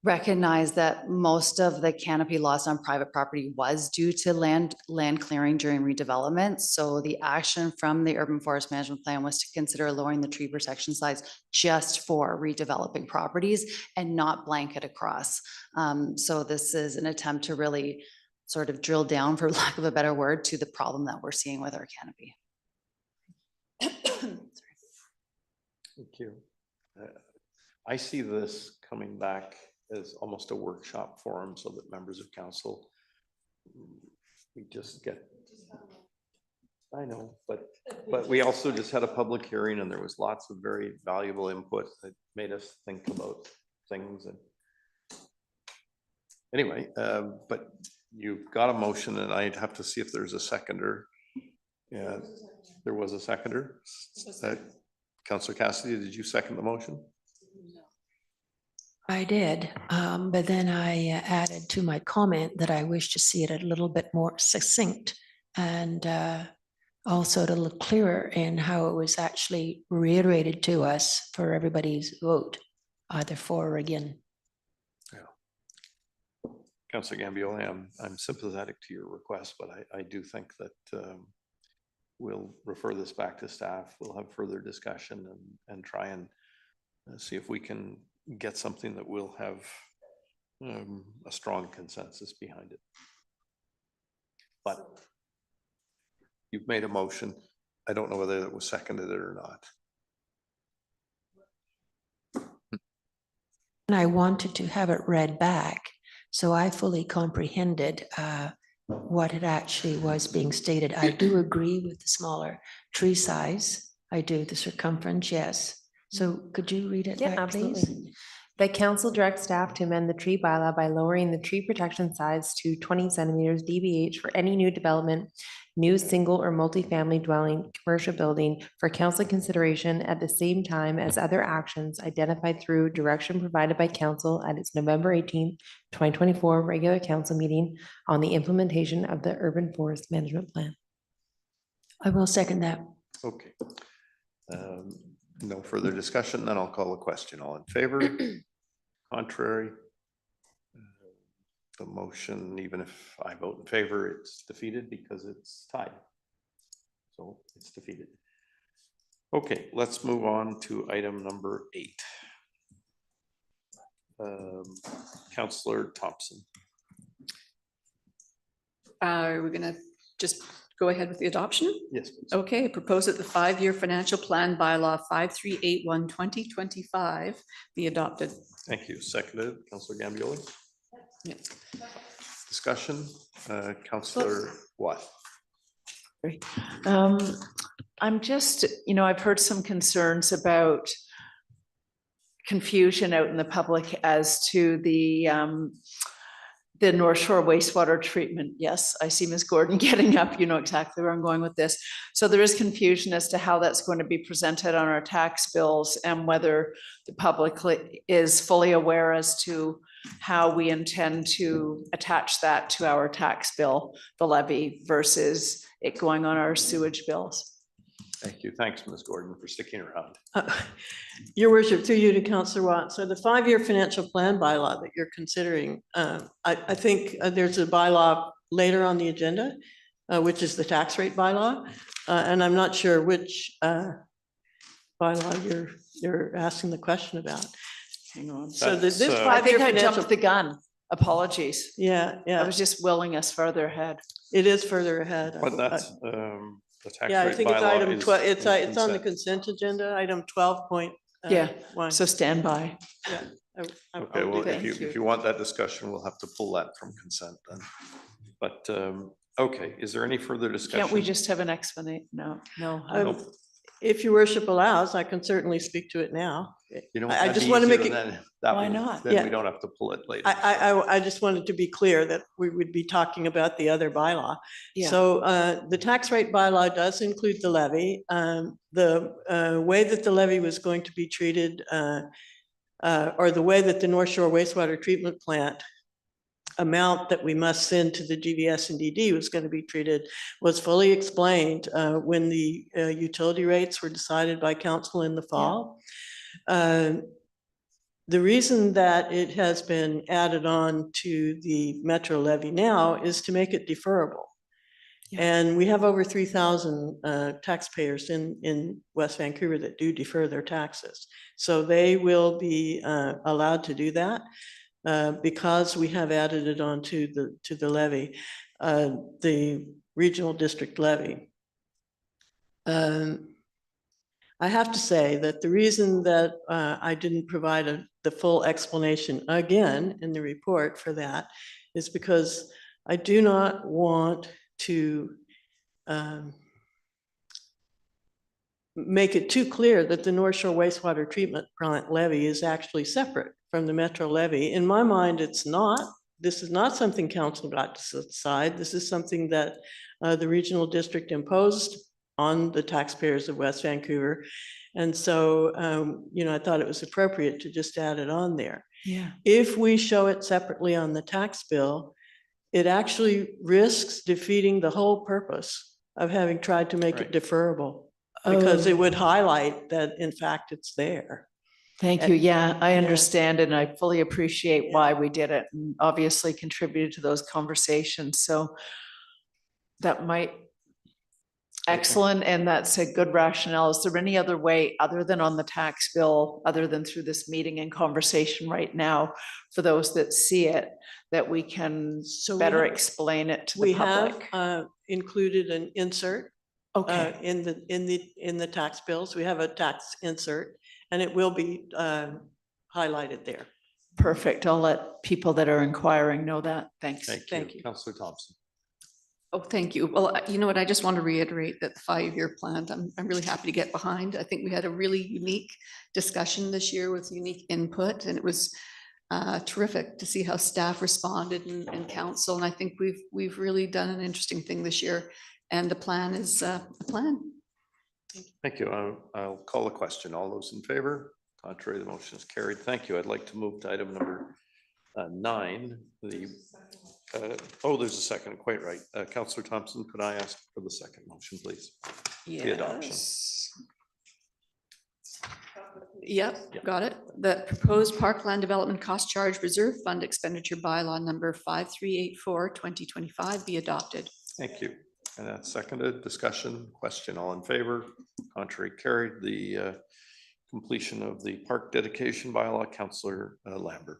recognized that most of the canopy loss on private property was due to land clearing during redevelopment. So the action from the Urban Forest Management Plan was to consider lowering the tree protection size just for redeveloping properties and not blanket across. So this is an attempt to really sort of drill down, for lack of a better word, to the problem that we're seeing with our canopy. Thank you. I see this coming back as almost a workshop forum so that members of council, we just get, I know, but we also just had a public hearing and there was lots of very valuable input that made us think about things. And anyway, but you've got a motion and I'd have to see if there's a seconder. Yeah, there was a seconder. Councillor Cassidy, did you second the motion? I did, but then I added to my comment that I wish to see it a little bit more succinct and also a little clearer in how it was actually reiterated to us for everybody's vote, either for or again. Councillor Gambioli, I'm sympathetic to your request, but I do think that we'll refer this back to staff. We'll have further discussion and try and see if we can get something that will have a strong consensus behind it. But you've made a motion. I don't know whether it was seconded or not. And I wanted to have it read back, so I fully comprehended what it actually was being stated. I do agree with the smaller tree size. I do, the circumference, yes. So could you read it Yeah, back, please? absolutely. The council directs staff to amend the tree bylaw by lowering the tree protection size to 20 centimeters DBH for any new development, new single or multifamily dwelling, commercial building for council consideration at the same time as other actions identified through direction provided by council at its November 18th, 2024 regular council meeting on the implementation of the urban forest management plan. I will second that. Okay. No further discussion, then I'll call the question. All in favor? Contrary? The motion, even if I vote in favor, it's defeated because it's tied. So it's defeated. Okay, let's move on to item number 8. Councillor Thompson. We're gonna just go ahead with the adoption? Yes, please. Okay, propose that the 5-year financial plan bylaw 5381-2025 be adopted. Thank you. Seconded, Councillor Gambioli. Yeah. Discussion, Councillor Watt. I'm just, I've heard some concerns about confusion out in the public as to the North Shore wastewater treatment. Yes, I see Ms. Gordon getting up. You know exactly where I'm going with this. So there is confusion as to how that's going to be presented on our tax bills and whether the public is fully aware as to how we intend to attach that to our tax bill, the levy, versus it going on our sewage bills. Thank you. Thanks, Ms. Gordon, for sticking around. Your worship, through you to Councillor Watt. So the 5-year financial plan bylaw that you're considering, I think there's a bylaw later on the agenda, which is the tax rate bylaw. And I'm not sure which bylaw you're asking the question about. Hang on. So this I 5-year think I financial. jumped the gun. Apologies. Yeah. I was just willing us further ahead. It is further ahead. But that's the tax Yeah, I rate think it's bylaw item is 12, it's on the consent. consent agenda, item 12.1. Yeah, so stand by. Yeah. Okay, well, if you want that discussion, we'll have to pull that from consent then. But, okay, is there any further discussion? Can't we just have an explanation? No. If your worship allows, I can certainly speak to it now. You know, I that'd just be want to make easier it. then. That Why way- not? Then Yeah. we don't have to pull it later. I just wanted to be clear that we would be talking about the other bylaw. Yeah. So the tax rate bylaw does include the levy. The way that the levy was going to be treated, or the way that the North Shore wastewater treatment plant amount that we must send to the GVS and DD was going to be treated was fully explained when the utility rates were decided by council in the fall. The reason that it has been added on to the Metro levy now is to make it deferrable. And we have over 3,000 taxpayers in West Vancouver that do defer their taxes. So they will be allowed to do that because we have added it on to the levy, the regional district levy. I have to say that the reason that I didn't provide the full explanation again in the report for that is because I do not want to make it too clear that the North Shore wastewater treatment plant levy is actually separate from the Metro levy. In my mind, it's not. This is not something council got to decide. This is something that the regional district imposed on the taxpayers of West Vancouver. And so, I thought it was appropriate to just add it on there. Yeah. If we show it separately on the tax bill, it actually risks defeating the whole purpose of having tried to make it deferrable. Because it would highlight that, in fact, it's there. Thank you. Yeah, I understand and I fully appreciate why we did it and obviously contributed to those conversations. So that might, excellent. And that's a good rationale. Is there any other way other than on the tax bill, other than through this meeting and conversation right now, for those that see it, that we can better explain it to the public? We have included an insert. Okay. In the tax bills, we have a tax insert, and it will be highlighted there. Perfect. I'll let people that are inquiring know that. Thanks. Thank you. Councillor Thompson. Oh, thank you. Well, you know what? I just want to reiterate that the 5-year plan, I'm really happy to get behind. I think we had a really unique discussion this year with unique input, and it was terrific to see how staff responded and council. And I think we've really done an interesting thing this year. And the plan is a plan. Thank you. I'll call a question. All those in favor? Contrary, the motion is carried. Thank you. I'd like to move to item number 9. There's a second. Quite right. Councillor Thompson, could I ask for the second motion, please? The adoption. Yep, got it. The proposed parkland development cost charge reserve fund expenditure bylaw number 5384 2025 be adopted. Thank you. And that's seconded. Discussion, question, all in favor? Contrary, carried. The completion of the park dedication bylaw, Councillor Lambert.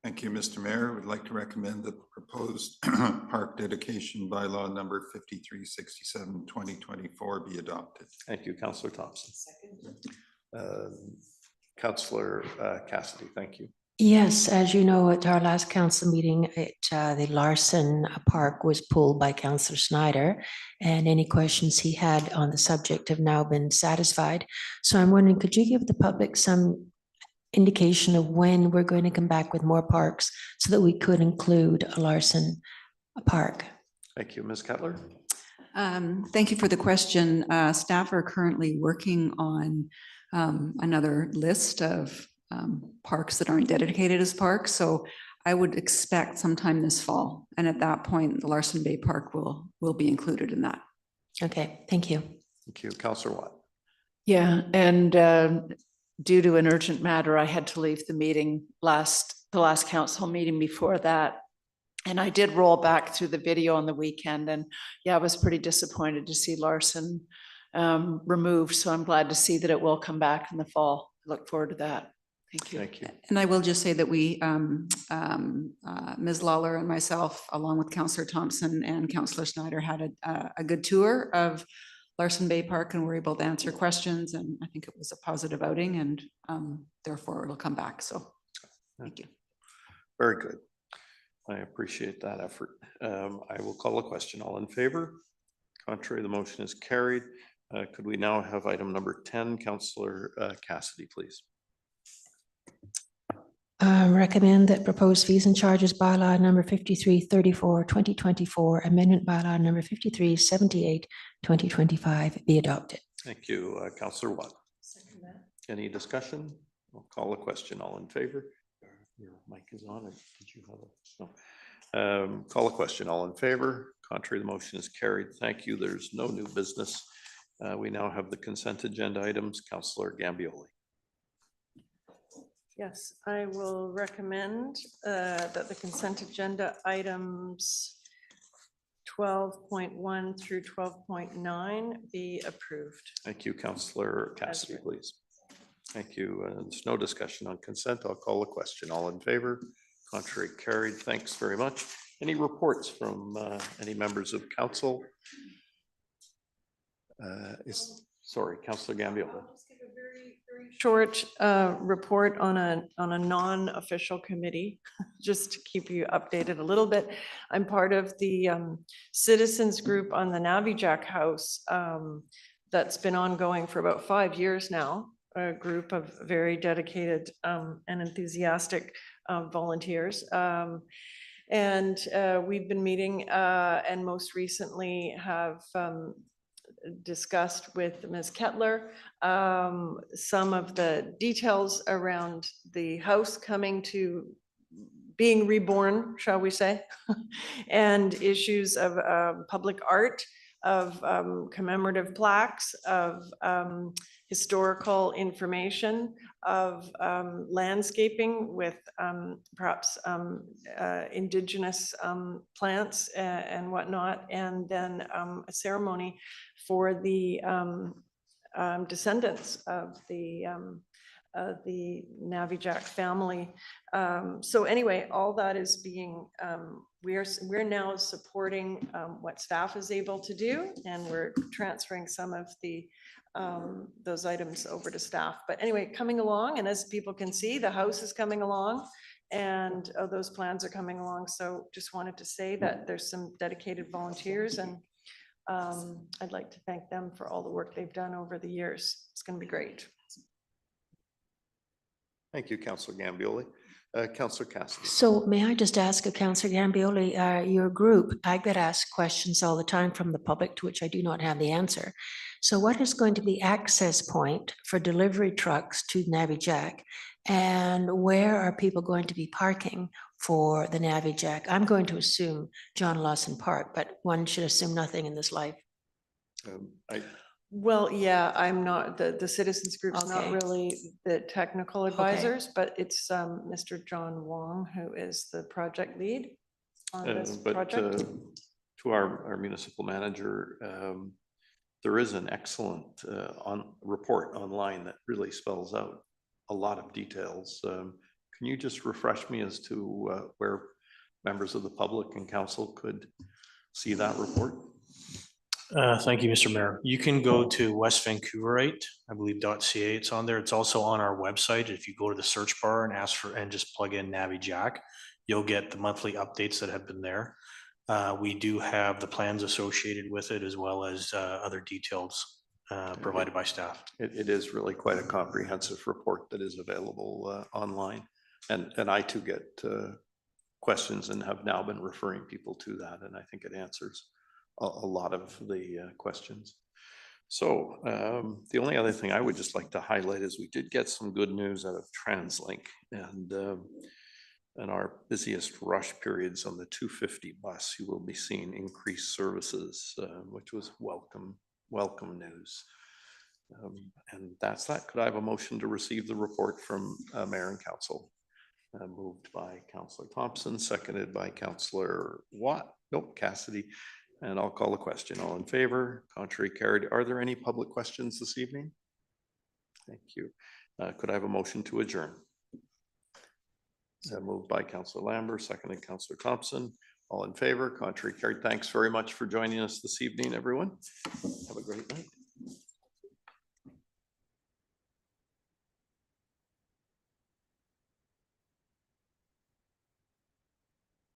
Thank you, Mr. Mayor. I would like to recommend that the proposed park dedication bylaw number 5367 2024 be adopted. Thank you, Councillor Thompson. Councillor Cassidy, thank you. Yes, as you know, at our last council meeting, the Larson Park was pulled by Councillor Snyder, and any questions he had on the subject have now been satisfied. So I'm wondering, could you give the public some indication of when we're going to come back with more parks so that we could include a Larson Park? Thank you, Ms. Kettler. Thank you for the question. Staff are currently working on another list of parks that aren't dedicated as parks. So I would expect sometime this fall. And at that point, the Larson Bay Park will be included in that. Okay, thank you. Thank you. Councillor Watt. Yeah, and due to an urgent matter, I had to leave the meeting the last council meeting before that. And I did roll back through the video on the weekend, and yeah, I was pretty disappointed to see Larson removed. So I'm glad to see that it will come back in the fall. Look forward to that. Thank you. Thank you. And I will just say that we, Ms. Lawler and myself, along with Councillor Thompson and Councillor Snyder, had a good tour of Larson Bay Park and were able to answer questions. And I think it was a positive outing, and therefore it'll come back. So thank you. Very good. I appreciate that effort. I will call a question. All in favor? Contrary, the motion is carried. Could we now have item number 10, Councillor Cassidy, please? Recommend that proposed fees and charges bylaw number 5334 2024, amendment bylaw number 5378 2025 be adopted. Thank you, Councillor Watt. Any discussion? I'll call a question. All in favor? Your mic is on. Or did you have a no? Call a question. All in favor? Contrary, the motion is carried. Thank you. There's no new business. We now have the consent agenda items. Councillor Gambioli. Yes, I will recommend that the consent agenda items 12.1 through 12.9 be approved. Thank you, Councillor Cassidy, please. Thank you. There's no discussion on consent. I'll call a question. All in favor? Contrary, carried. Thanks very much. Any reports from any members of council? Sorry, Councillor Gambioli. I'll just give a very short report on a non-official committee, just to keep you updated a little bit. I'm part of the citizens group on the Navijack House that's been ongoing for about 5 years now. A group of very dedicated and enthusiastic volunteers. And we've been meeting and most recently have discussed with Ms. Kettler some of the details around the house coming to being reborn, shall we say, and issues of public art, of commemorative plaques, of historical information, of landscaping with perhaps indigenous plants and whatnot, and then a ceremony for the descendants of the Navijack family. So anyway, all that is being, we're now supporting what staff is able to do, and we're transferring some of the those items over to staff. But anyway, coming along, and as people can see, the house is coming along, and those plans are coming along. So just wanted to say that there's some dedicated volunteers, and I'd like to thank them for all the work they've done over the years. It's going to be great. Thank you, Councillor Gambioli. Councillor Cassidy. So may I just ask Councillor Gambioli, your group, I get asked questions all the time from the public to which I do not have the answer. So what is going to be the access point for delivery trucks to Navijack? And where are people going to be parking for the Navijack? I'm going to assume John Lawson Park, but one should assume nothing in this life. Well, yeah, I'm not, the citizens group's not Okay. really the technical advisors, but it's Mr. John Wong, who is the project lead on this But project. to our municipal manager, there is an excellent report online that really spells out a lot of details. Can you just refresh me as to where members of the public and council could see that report? Thank you, Mr. Mayor. You can go to West Vancouverite, I believe .ca. It's on there. It's also on our website. If you go to the search bar and ask for, and just plug in Navijack, you'll get the monthly updates that have been there. We do have the plans associated with it, as well as other details provided by staff. It is really quite a comprehensive report that is available online. And I too get questions and have now been referring people to that. And I think it answers a lot of the questions. So the only other thing I would just like to highlight is we did get some good news out of TransLink, and in our busiest rush periods on the 250 bus, you will be seeing increased services, which was welcome news. And that's that. Could I have a motion to receive the report from Mayor and Council? Moved by Councillor Thompson, seconded by Councillor Cassidy. And I'll call the question. All in favor? Contrary carried. Are there any public questions this evening? Thank you. Could I have a motion to adjourn? Moved by Councillor Lambert, seconded Councillor Thompson. All in favor? Contrary carried. Thanks very much for joining us this evening, everyone. Have a great night.